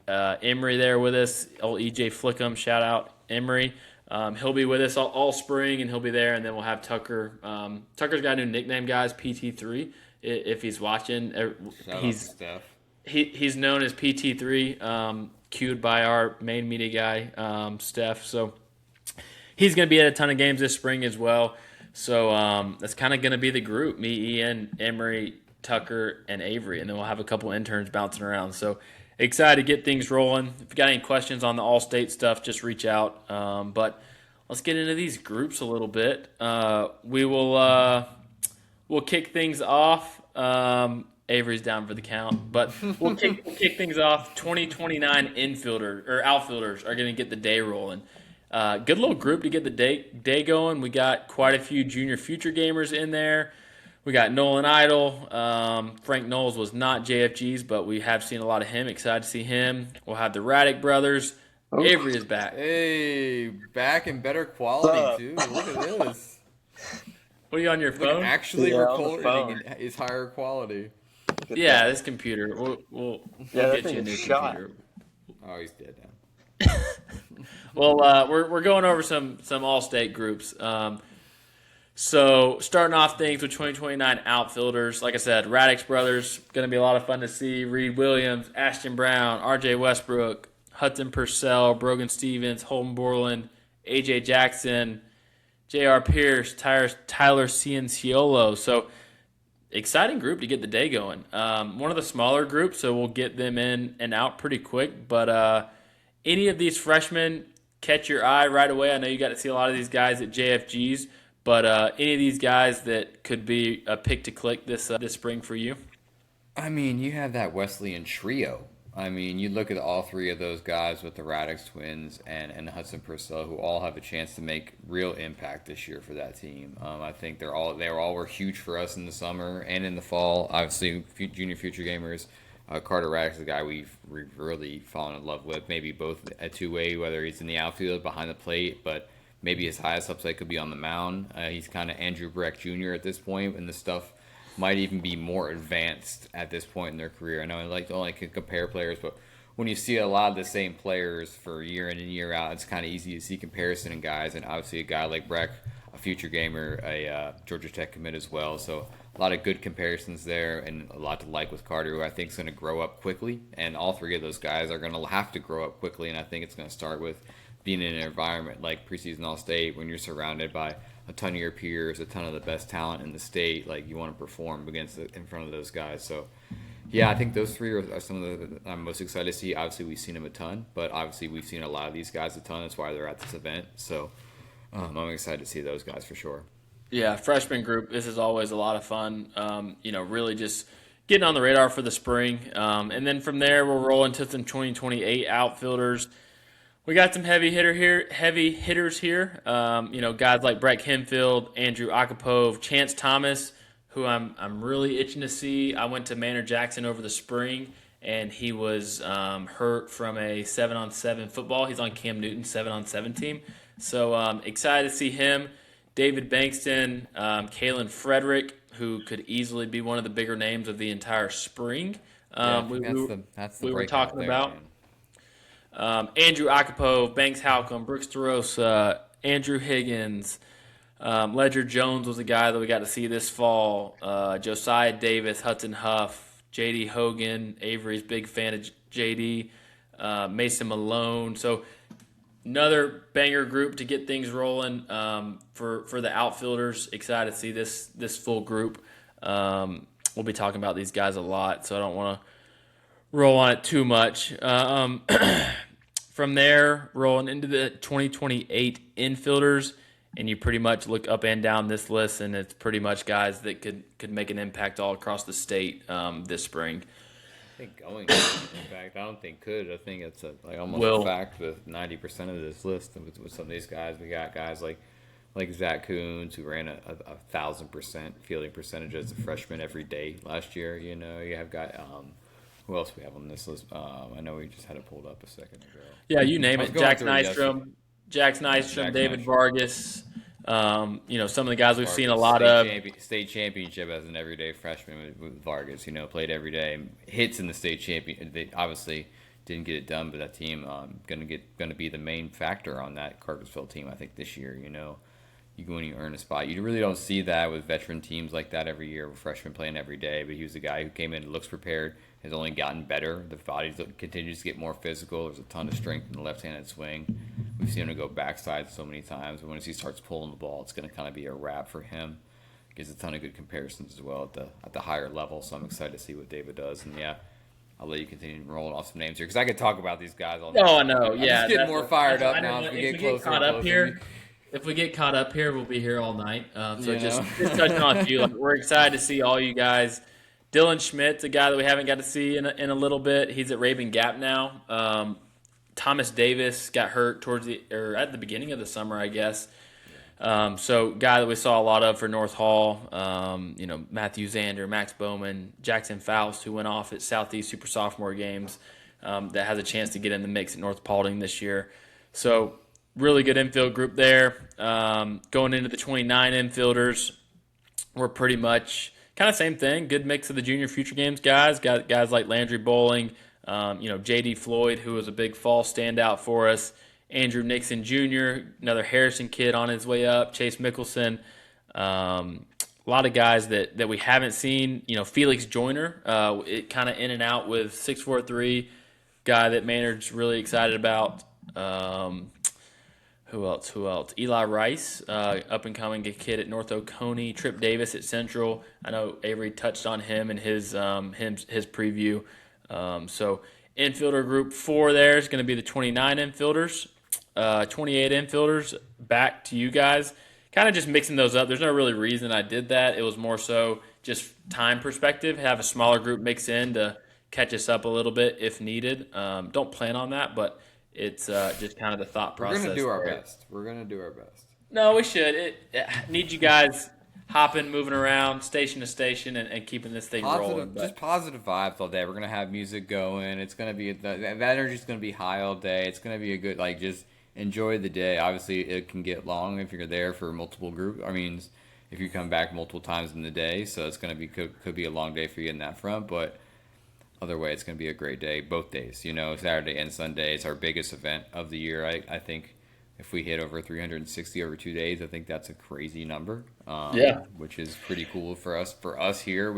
Emery there with us, old EJ Flickham, shout out Emery. He'll be with us all spring, and he'll be there, and then we'll have Tucker. Tucker's got a new nickname, guys, PT3, if he's watching. Shout out to He's Steph. he's known as PT3, cued by our main media guy, Steph. So he's going to be at a ton of games this spring as well. So that's kind of going to be the group: me, Ian, Emery, Tucker, and Avery, and then we'll have a couple interns bouncing around. So excited to get things rolling. If you got any questions on the All-State stuff, just reach out. But let's get into these groups a little bit. We'll kick things off. Avery's down for the count, but we'll kick things off. 2029 infielders or outfielders are going to get the day rolling. Good little group to get the day going. We got quite a few junior future gamers in there. We got Nolan Idle. Frank Knowles was not JFG's, but we have seen a lot of him. Excited to see him. We'll have the Raddick brothers. Oh. Avery is back. Hey, back in better quality too. Look at this. What are you on your Look, phone? actually Yeah, on the recording phone. is higher quality. Yeah, this computer. We'll that get you a thing new is shot. computer. Oh, he's dead now. Well, we're going over some All-State groups. So starting off things with 2029 outfielders, like I said, Raddick's brothers, going to be a lot of fun to see. Reed Williams, Ashton Brown, R.J. Westbrook, Hudson Purcell, Brogan Stevens, Holden Borland, A.J. Jackson, J.R. Pierce, Tyler Cienciolo. So exciting group to get the day going. One of the smaller groups, so we'll get them in and out pretty quick. But any of these freshmen catch your eye right away? I know you got to see a lot of these guys at JFG's, but any of these guys that could be a pick to click this spring for you? I mean, you have that Wesleyan trio. I mean, you look at all three of those guys with the Raddick twins and Hudson Purcell, who all have a chance to make real impact this year for that team. I think they were huge for us in the summer and in the fall. Obviously, junior future gamers. Carter Raddick's a guy we've really fallen in love with. Maybe both at two-way, whether he's in the outfield behind the plate, but maybe his highest upside could be on the mound. He's kind of Andrew Breck Jr. at this point, and the stuff might even be more advanced at this point in their career. I know I like to only compare players, but when you see a lot of the same players for year in and year out, it's kind of easy to see comparison in guys. And obviously a guy like Breck, a future gamer, a Georgia Tech commit as well. So a lot of good comparisons there and a lot to like with Carter, who I think is going to grow up quickly. And all three of those guys are going to have to grow up quickly. And I think it's going to start with being in an environment like Preseason All-State when you're surrounded by a ton of your peers, a ton of the best talent in the state. Like, you want to perform in front of those guys. So, yeah, I think those three are some of the I'm most excited to see. Obviously, we've seen them a ton, but obviously we've seen a lot of these guys a ton. That's why they're at this event. So, I'm excited to see those guys for sure. Yeah, freshman group. This is always a lot of fun. Really just getting on the radar for the spring, and then from there we'll roll into some 2028 outfielders. We got some heavy hitters here. Guys like Brett Hemfield, Andrew Akapov, Chance Thomas, who I'm really itching to see. I went to Maynard Jackson over the spring, and he was hurt from a 7-on-7 football. He's on Cam Newton's 7-on-7 team. So excited to see him. David Bankston, Kalen Frederick, who could easily be one of the bigger names of the entire spring. That's the we were breakout talking there, about. man. Andrew Akapov, Banks Halcomb, Brooks DeRosa, Andrew Higgins, Ledger Jones was a guy that we got to see this fall. Josiah Davis, Hudson Huff, J.D. Hogan, Avery's big fan of J.D., Mason Malone. So another banger group to get things rolling for the outfielders. Excited to see this full group. We'll be talking about these guys a lot, so I don't want to roll on it too much. From there, rolling into the 2028 infielders, and you pretty much look up and down this list, and it's pretty much guys that could make an impact all across the state this spring. I think going, in fact, I don't think could. I think it's almost a fact with 90% of this list with some of these guys. We got guys like Zach Coons, who ran a 1,000% fielding percentage as a freshman every day last year. You have got who else we have on this list? I know we just had it pulled up a second ago. Yeah, you name it. Jack Nystrom, David Nystrom. Vargas. Some of the guys we've seen a lot state championship as an everyday freshman with Vargas. Played every day. Hits in the state champion. They obviously didn't get it done, but that team going to be the main factor on that Cartersville team. I think this year. you go and you earn a spot. You really don't see that with veteran teams like that every year with freshmen playing every day. But he was a guy who came in and looks prepared, has only gotten better. The body continues to get more physical. There's a ton of strength in the left-handed swing. We've seen him go backside so many times. But once he starts pulling the ball, it's going to kind of be a wrap for him. Gives a ton of good comparisons as well at the higher level. So I'm excited to see what David does. And yeah, I'll let you continue rolling off some names here because I could talk about these guys all night. Oh, I know. I'm Yeah, just getting more fired up I now know. as we If get closer caught and up closer. here, if we get caught up here, we'll be here all night. So You just know? touching on a few. Like, we're excited to see all you guys. Dylan Schmidt's a guy that we haven't got to see in a little bit. He's at Raven Gap now. Thomas Davis got hurt at the beginning of the summer, I guess. So guy that we saw a lot of for North Hall, Matthew Zander, Max Bowman, Jackson Faust, who went off at Southeast Super Sophomore Games, that has a chance to get in the mix at North Paulding this year. So really good infield group there. Going into the 29 infielders, we're pretty much kind of same thing. Good mix of the junior future games guys. Got guys like Landry Bowling, J.D. Floyd, who was a big fall standout for us. Andrew Nixon Jr., another Harrison kid on his way up. Chase Mickelson. A lot of guys that we haven't seen. Felix Joyner, it kind of in and out with 6'4", guy that Maynard's really excited about. Who else? Eli Rice, up and coming kid at North Oconee. Trip Davis at Central. I know Avery touched on him in his preview. So infielder group 4 there is going to be the 29 infielders. 28 infielders. Back to you guys. Kind of just mixing those up. There's no really reason I did that. It was more so just time perspective. Have a smaller group mix in to catch us up a little bit if needed. Don't plan on that, but it's just kind of the thought process. We're going to do our best. No, we should. It need you guys hopping, moving around, station to station, and keeping this thing rolling. Just positive vibes all day. We're going to have music going. It's going to be, that energy's going to be high all day. It's going to be a good, just enjoy the day. Obviously, it can get long if you're there for multiple groups. I mean, if you come back multiple times in the day, so it's going to be could be a long day for you in that front, but other way, it's going to be a great day both days. Saturday and Sunday is our biggest event of the year. I think if we hit over 360 over 2 days, I think that's a crazy number. Which is pretty cool for us. For us here,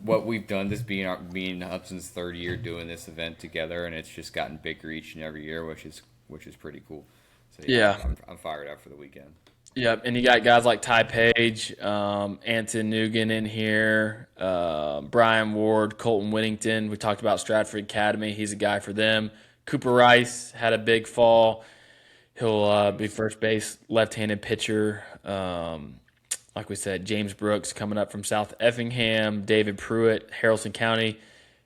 what we've done, this being Hudson's third year doing this event together, and it's just gotten bigger each and every year, which is pretty cool. So I'm fired up for the weekend. Yep, and you got guys like Ty Page, Anton Nugent in here, Brian Ward, Colton Whittington. We talked about Stratford Academy. He's a guy for them. Cooper Rice had a big fall. He'll be first base, left-handed pitcher. Like we said, James Brooks coming up from South Effingham. David Pruitt, Haralson County.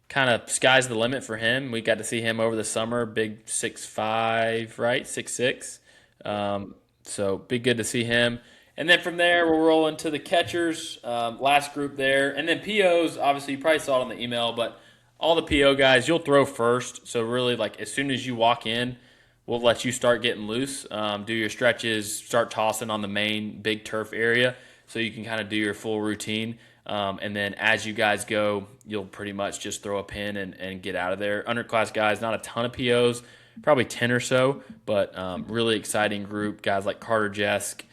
Kind of sky's the limit for him. We got to see him over the summer. Big 6'5", right? 6'6". So be good to see him. And then from there, we'll roll into the catchers, last group there. And then POs, obviously you probably saw it on the email, but all the PO guys, you'll throw first. So really, as soon as you walk in, we'll let you start getting loose, do your stretches, start tossing on the main big turf area so you can kind of do your full routine. And then as you guys go, you'll pretty much just throw a pin and get out of there. Underclass guys, not a ton of POs. Probably 10 or so, but really exciting group. Guys like Carter Jesk,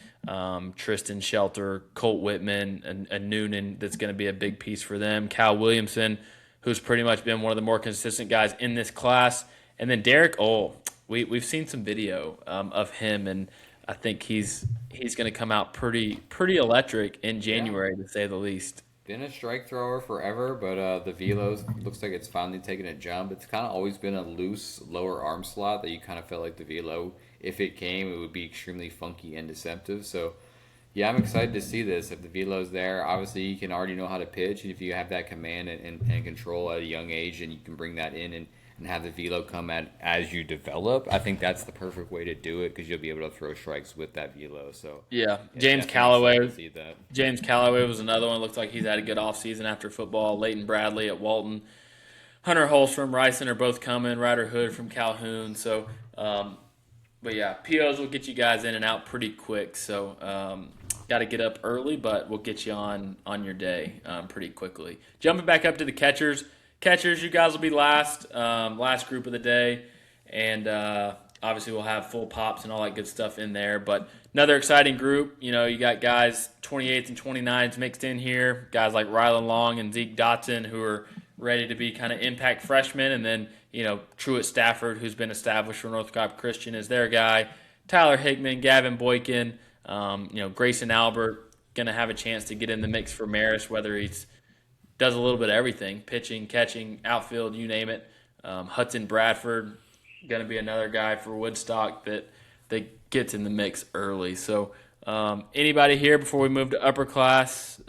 Tristan Shelter, Colt Whitman, and Noonan, that's going to be a big piece for them. Cal Williamson, who's pretty much been one of the more consistent guys in this class. And then Derek Ohl. We've seen some video of him, and I think he's going to come out pretty electric in January, to say the least. Been a strike thrower forever, but the velos looks like it's finally taken a jump. It's kind of always been a loose lower arm slot that you kind of felt like the velo, if it came, it would be extremely funky and deceptive. So, yeah, I'm excited to see this. If the velo's there, obviously you can already know how to pitch. If you have that command and control at a young age, and you can bring that in and have the velo come as you develop, I think that's the perfect way to do it because you'll be able to throw strikes with that velo. So James Callaway was another one. Looks like he's had a good offseason after football. Leighton Bradley at Walton, Hunter Holstrom, Ryson are both coming. Ryder Hood from Calhoun. So, but yeah, POs will get you guys in and out pretty quick. So, got to get up early, but we'll get you on your day pretty quickly. Jumping back up to the catchers. Catchers, you guys will be last group of the day. And obviously we'll have full pops and all that good stuff in there. But another exciting group. You know, you got guys 28s and 29s mixed in here. Guys like Rylan Long and Zeke Dotson who are ready to be kind of impact freshmen. And then, you know, Truett Stafford, who's been established for North Cobb Christian, is their guy. Tyler Hickman, Gavin Boykin, you know, Grayson Albert going to have a chance to get in the mix for Marist, whether he's does a little bit of everything, pitching, catching, outfield, you name it. Hudson Bradford, going to be another guy for Woodstock that gets in the mix early. So anybody here before we move to upper class?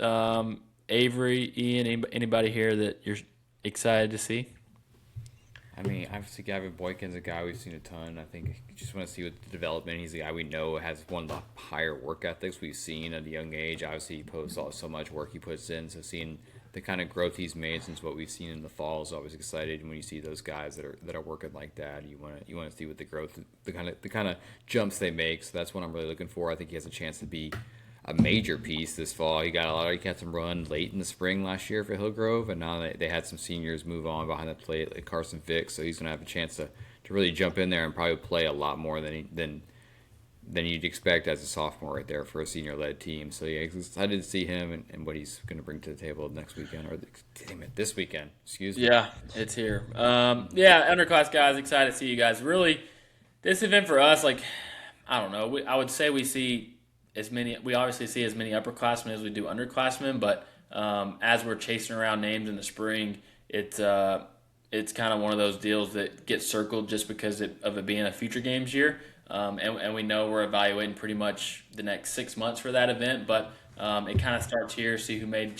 Avery, Ian, anybody here that you're excited to see? I mean, obviously Gavin Boykin's a guy we've seen a ton. I think you just want to see what the development. He's a guy we know has one of the higher work ethics we've seen at a young age. Obviously, he posts so much work he puts in. So seeing the kind of growth he's made since what we've seen in the fall is always exciting. When you see those guys that are working like that, you want to see what the growth, the kind of jumps they make. So that's what I'm really looking for. I think he has a chance to be a major piece this fall. He had some run late in the spring last year for Hillgrove, and now they had some seniors move on behind the plate, like Carson Vick, so he's going to have a chance to really jump in there and probably play a lot more than you'd expect as a sophomore right there for a senior-led team. So yeah, excited to see him and what he's going to bring to the table next weekend, or this weekend. Excuse me. Yeah, it's here. Yeah, underclass guys, excited to see you guys. Really, this event for us, like, I don't know, I would say we obviously see as many upperclassmen as we do underclassmen, but as we're chasing around names in the spring, it's kind of one of those deals that gets circled just because of it being a future games year, and we know we're evaluating pretty much the next 6 months for that event, but it kind of starts here, see who made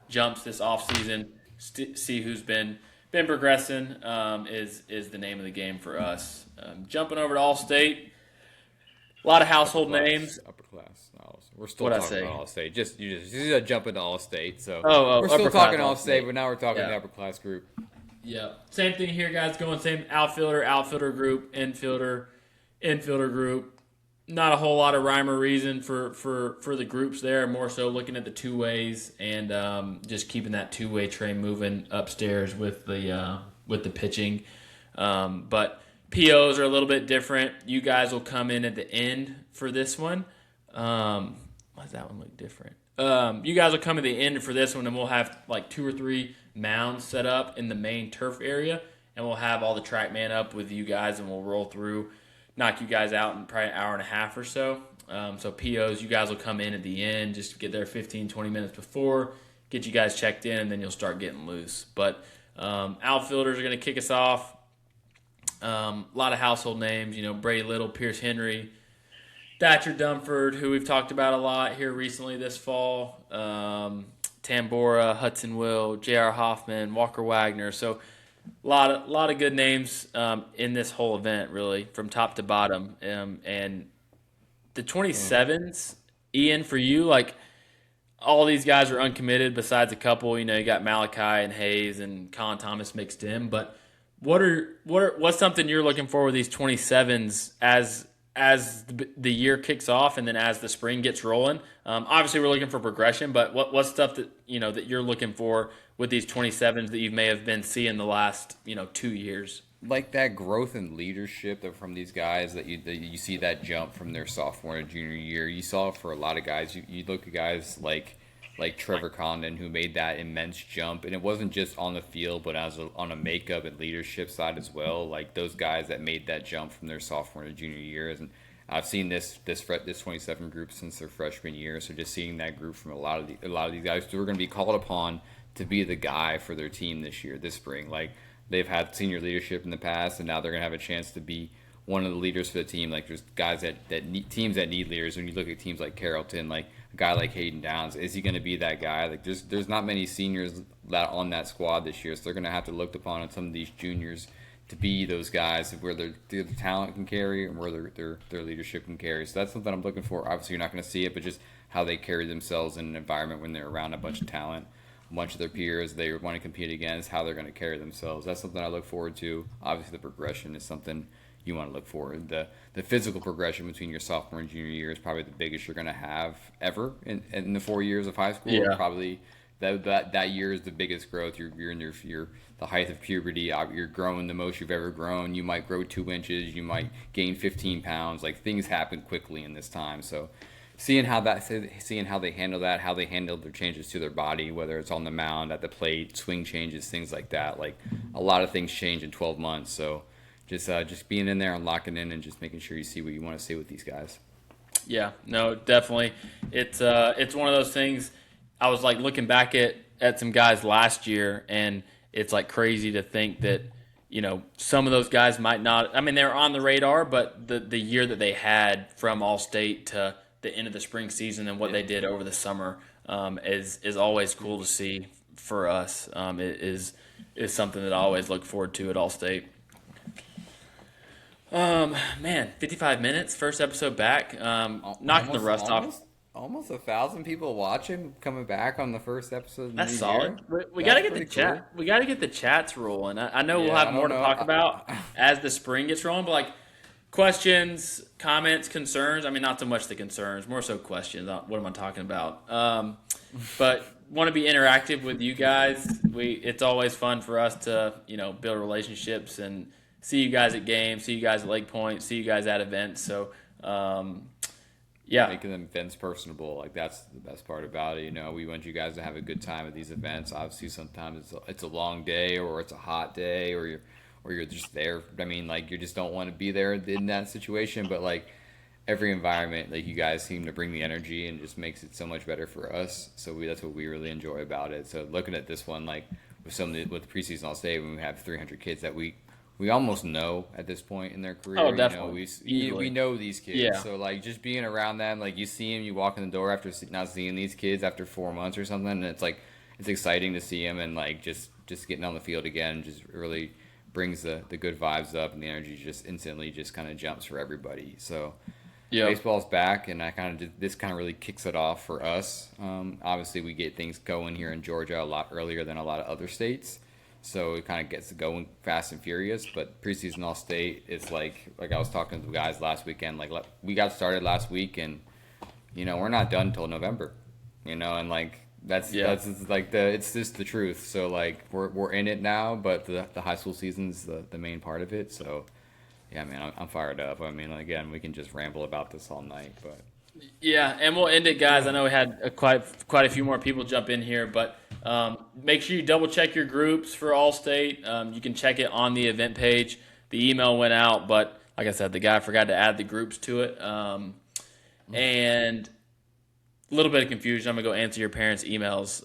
jumps this offseason, see who's been progressing is the name of the game for us. Jumping over to All-State. A lot of household names. Upper class. No, we're still talking about All-State. Just jump into All-State. So we're still talking All-State, but now we're talking the upper class group. Yeah. Same thing here, guys. Going same outfielder group, infielder group. Not a whole lot of rhyme or reason for the groups there. More so looking at the two ways and just keeping that two-way train moving upstairs with the pitching. But POs are a little bit different. You guys will come in at the end for this one. Why does that one look different? You guys will come at the end for this one, and we'll have like 2 or 3 mounds set up in the main turf area, and we'll have all the track man up with you guys, and we'll roll through, knock you guys out in probably an hour and a half or so. So POs, you guys will come in at the end, just get there 15, 20 minutes before, get you guys checked in, and then you'll start getting loose. But outfielders are going to kick us off. A lot of household names, Brady Little, Pierce Henry, Thatcher Dunford, who we've talked about a lot here recently this fall, Tambora, Hudson Will, J.R. Hoffman, Walker Wagner. So a lot of good names in this whole event, really, from top to bottom. And the 27s, Ian, for you, like, all these guys are uncommitted besides a couple. You got Malachi and Hayes and Colin Thomas mixed in, but what's something you're looking for with these 27s as the year kicks off and then as the spring gets rolling? Obviously, we're looking for progression, but what's stuff that that you're looking for with these 27s that you may have been seeing the last 2 years? Like that growth and leadership from these guys that you see that jump from their sophomore to junior year. You saw for a lot of guys. You look at guys like Trevor Condon, who made that immense jump, and it wasn't just on the field, but on a makeup and leadership side as well. Like those guys that made that jump from their sophomore to junior years, and I've seen this 27 group since their freshman year. So just seeing that group from a lot of these guys who are going to be called upon to be the guy for their team this spring. Like they've had senior leadership in the past, and now they're going to have a chance to be one of the leaders for the team. Like there's guys that need teams that need leaders. When you look at teams like Carrollton, like a guy like Hayden Downs, is he going to be that guy? Like there's not many seniors on that squad this year, so they're going to have to look upon on some of these juniors to be those guys where their talent can carry and where their leadership can carry. So that's something I'm looking for. Obviously, you're not going to see it, but just how they carry themselves in an environment when they're around a bunch of talent, a bunch of their peers they want to compete against, how they're going to carry themselves. That's something I look forward to. Obviously, the progression is something you want to look for. The physical progression between your sophomore and junior year is probably the biggest you're going to have ever in the 4 years of high school. Yeah. Probably that year is the biggest growth. You're in your the height of puberty. You're growing the most you've ever grown. You might grow 2 inches. You might gain 15 pounds. Like, things happen quickly in this time. So seeing how they handle that, how they handle their changes to their body, whether it's on the mound, at the plate, swing changes, things like that. Like, a lot of things change in 12 months. So just being in there and locking in and just making sure you see what you want to see with these guys. Yeah, no, definitely. It's one of those things. I was like looking back at some guys last year, and it's like crazy to think that, some of those guys might not. I mean, they were on the radar, but the year that they had from All-State to the end of the spring season and what they did over the summer is always cool to see for us. It is something that I always look forward to at All-State. Man, 55 minutes, first episode back. Knocking the rust off. Almost 1,000 people watching, coming back on the first episode. Of the That's new solid. Year. We got to get That's the pretty chat. We got to get the chats rolling. I know we'll Yeah, have I more don't to know. talk about as the spring gets rolling, but like questions, comments, concerns. I mean, not so much the concerns, more so questions. What am I talking about? But want to be interactive with you guys. It's always fun for us to build relationships and see you guys at games, see you guys at Lake Point, see you guys at events. So. Yeah, making them events personable, like that's the best part about it. We want you guys to have a good time at these events. Obviously, sometimes it's a long day, or it's a hot day, or you're just there. I mean, like, you just don't want to be there in that situation. But like, every environment, like, you guys seem to bring the energy and just makes it so much better for us. So that's what we really enjoy about it. So looking at this one, like with the Preseason All-State, when we have 300 kids that we almost know at this point in their career. Oh, definitely. We know these kids. Yeah. So, like, just being around them, like, you see them, you walk in the door after not seeing these kids after 4 months or something, and it's like, it's exciting to see them, and like just getting on the field again just really brings the good vibes up, and the energy just instantly just kind of jumps for everybody. So yeah, baseball's back, and this kind of really kicks it off for us. Obviously, we get things going here in Georgia a lot earlier than a lot of other states. So it kind of gets going fast and furious. But Preseason All-State is like I was talking to the guys last weekend. Like, we got started last week, and we're not done till November. And like that's like it's just the truth. So like we're in it now, but the high school season's the main part of it. So yeah, man, I'm fired up. I mean, again, we can just ramble about this all night, but. Yeah, and we'll end it, guys. I know we had quite a few more people jump in here, but make sure you double check your groups for All-State. You can check it on the event page. The email went out, but like I said, the guy forgot to add the groups to it. And a little bit of confusion. I'm gonna go answer your parents' emails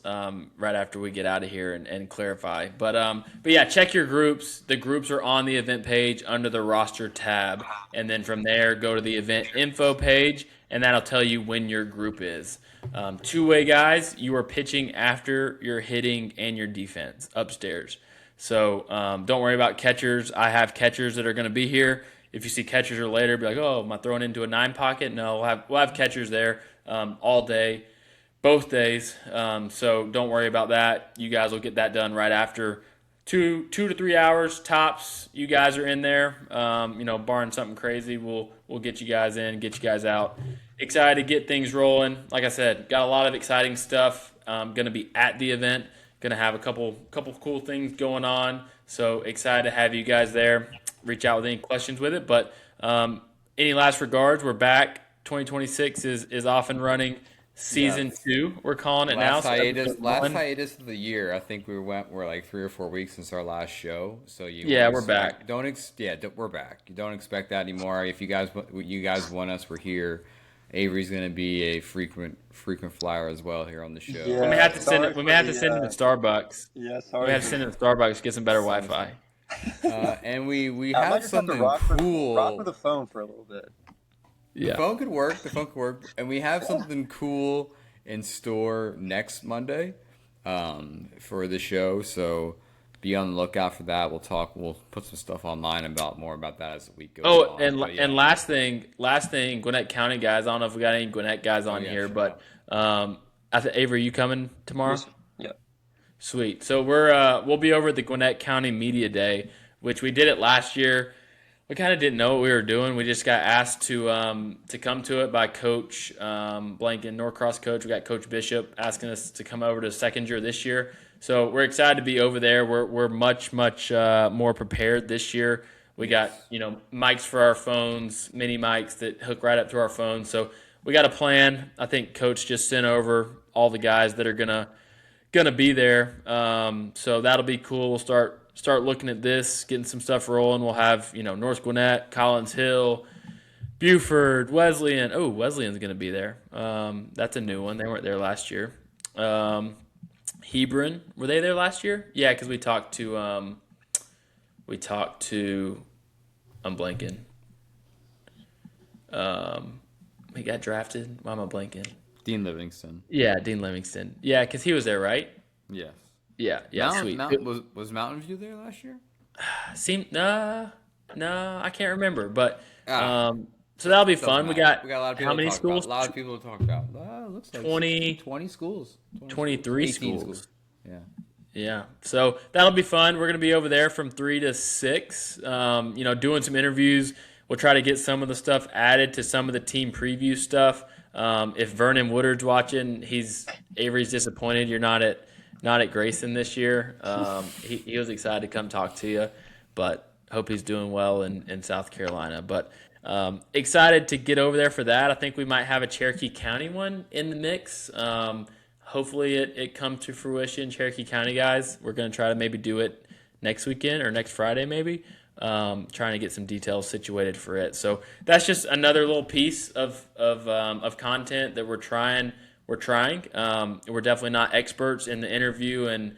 right after we get out of here and clarify. But yeah, check your groups. The groups are on the event page under the roster tab, and then from there go to the event info page, and that'll tell you when your group is. Two-way guys, you are pitching after your hitting and your defense upstairs. So don't worry about catchers. I have catchers that are going to be here. If you see catchers or later, be like, oh, am I throwing into a 9 pocket? No, we'll have catchers there all day, both days. So don't worry about that. You guys will get that done right after 2 to 3 hours tops. You guys are in there. Barring something crazy, we'll get you guys in, get you guys out. Excited to get things rolling. Like I said, got a lot of exciting stuff. Going to be at the event. Going to have a couple cool things going on. So excited to have you guys there. Reach out with any questions with it. But any last regards, we're back. 2026 is off and running. Season 2, we're calling it now. Last hiatus of the year. I think we're like 3 or 4 weeks since our last show. So we're back. We're back. You don't expect that anymore. If you guys want us, we're here. Avery's going to be a frequent flyer as well here on the show. Yeah, we may have to send it to Starbucks. Yeah, sorry. We have to send it to Starbucks to get some better Wi-Fi. And we have something cool. Rock with the phone for a little bit. Yeah. The phone could work, and we have something cool in store next Monday for the show. So be on the lookout for that. We'll put some stuff online more about that as the week goes on. And last thing, Gwinnett County guys. I don't know if we got any Gwinnett guys on here, sure. But I think Avery, you coming tomorrow? Yeah. Sweet. So we'll be over at the Gwinnett County Media Day, which we did it last year. We kind of didn't know what we were doing. We just got asked to come to it by Coach Blanken, Norcross coach. We got Coach Bishop asking us to come over to second year this year. So we're excited to be over there. We're much more prepared this year. We got mics for our phones, mini mics that hook right up to our phones. So we got a plan. I think Coach just sent over all the guys that are gonna be there. So that'll be cool. We'll start looking at this, getting some stuff rolling. We'll have North Gwinnett, Collins Hill, Buford, Wesleyan. Oh, Wesleyan's gonna be there. That's a new one. They weren't there last year. Hebron, were they there last year? Yeah, because we talked to I'm blanking. He got drafted. Why am I blanking? Dean Livingston. Yeah, Dean Livingston. Yeah, because he was there, right? Yes. Yeah, sweet. Was Mountain View there last year? No, I can't remember. But Ah, so that'll be doesn't fun. We matter. got We got a lot of people how to many talk schools? about. A lot of people to talk about. It looks like 20 20 schools. 23 18 schools. Yeah. Yeah, so that'll be fun. We're going to be over there from 3 to 6, doing some interviews. We'll try to get some of the stuff added to some of the team preview stuff. If Vernon Woodard's watching, Avery's disappointed you're not at Grayson this year. He was excited to come talk to you, but hope he's doing well in South Carolina. But excited to get over there for that. I think we might have a Cherokee County one in the mix. Hopefully it comes to fruition. Cherokee County guys, we're going to try to maybe do it next weekend or next Friday maybe. Trying to get some details situated for it. So that's just another little piece of content that we're trying. We're definitely not experts in the interview and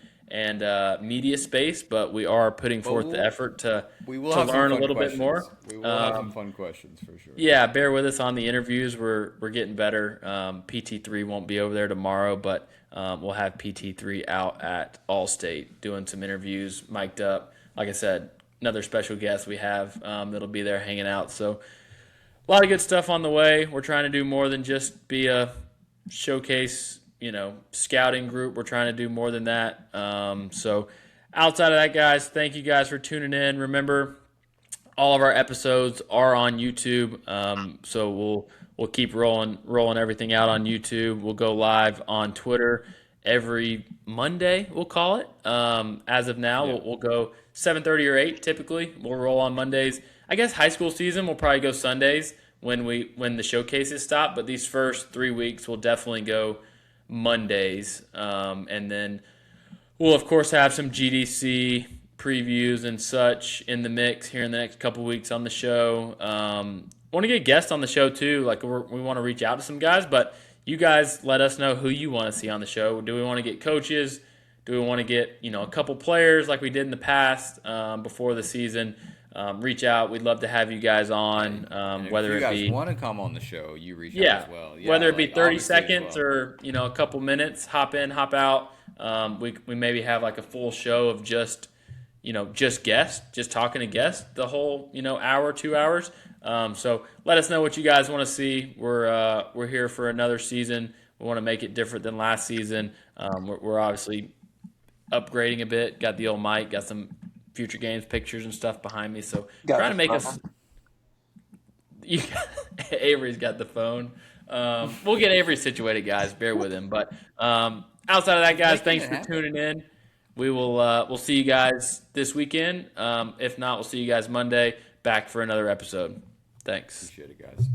media space, but we are putting forth the effort to learn a little bit more. We will have some fun questions for sure. Yeah, bear with us on the interviews. We're getting better. PT3 won't be over there tomorrow, but we'll have PT3 out at All-State doing some interviews, mic'd up. Like I said, another special guest we have that'll be there hanging out. So a lot of good stuff on the way. We're trying to do more than just be a showcase, scouting group. We're trying to do more than that. So outside of that, guys, thank you guys for tuning in. Remember, all of our episodes are on YouTube. So we'll keep rolling everything out on YouTube. We'll go live on Twitter every Monday, we'll call it. As of now, we'll go 7:30 or 8 typically. We'll roll on Mondays. I guess high school season will probably go Sundays when the showcases stop, but these first 3 weeks will definitely go Mondays. And then we'll, of course, have some GDC previews and such in the mix here in the next couple weeks on the show. Want to get guests on the show, too. Like, we want to reach out to some guys, but you guys let us know who you want to see on the show. Do we want to get coaches? Do we want to get a couple players like we did in the past before the season? Reach out. We'd love to have you guys on. Whether if you it guys be want to come on the show, you reach out as well. Yeah, whether it be 30 obviously as seconds well. or a couple minutes, hop in, hop out. We maybe have like a full show of just guests, just talking to guests the whole hour, 2 hours. So let us know what you guys want to see. We're here for another season. We want to make it different than last season. We're obviously upgrading a bit. Got the old mic, got some future games pictures and stuff behind me. So trying to make us. Avery's got the phone. We'll get Avery situated, guys. Bear with him. But outside of that, guys, thanks for tuning in. We'll see you guys this weekend. If not, we'll see you guys Monday back for another episode. Thanks. Appreciate it, guys.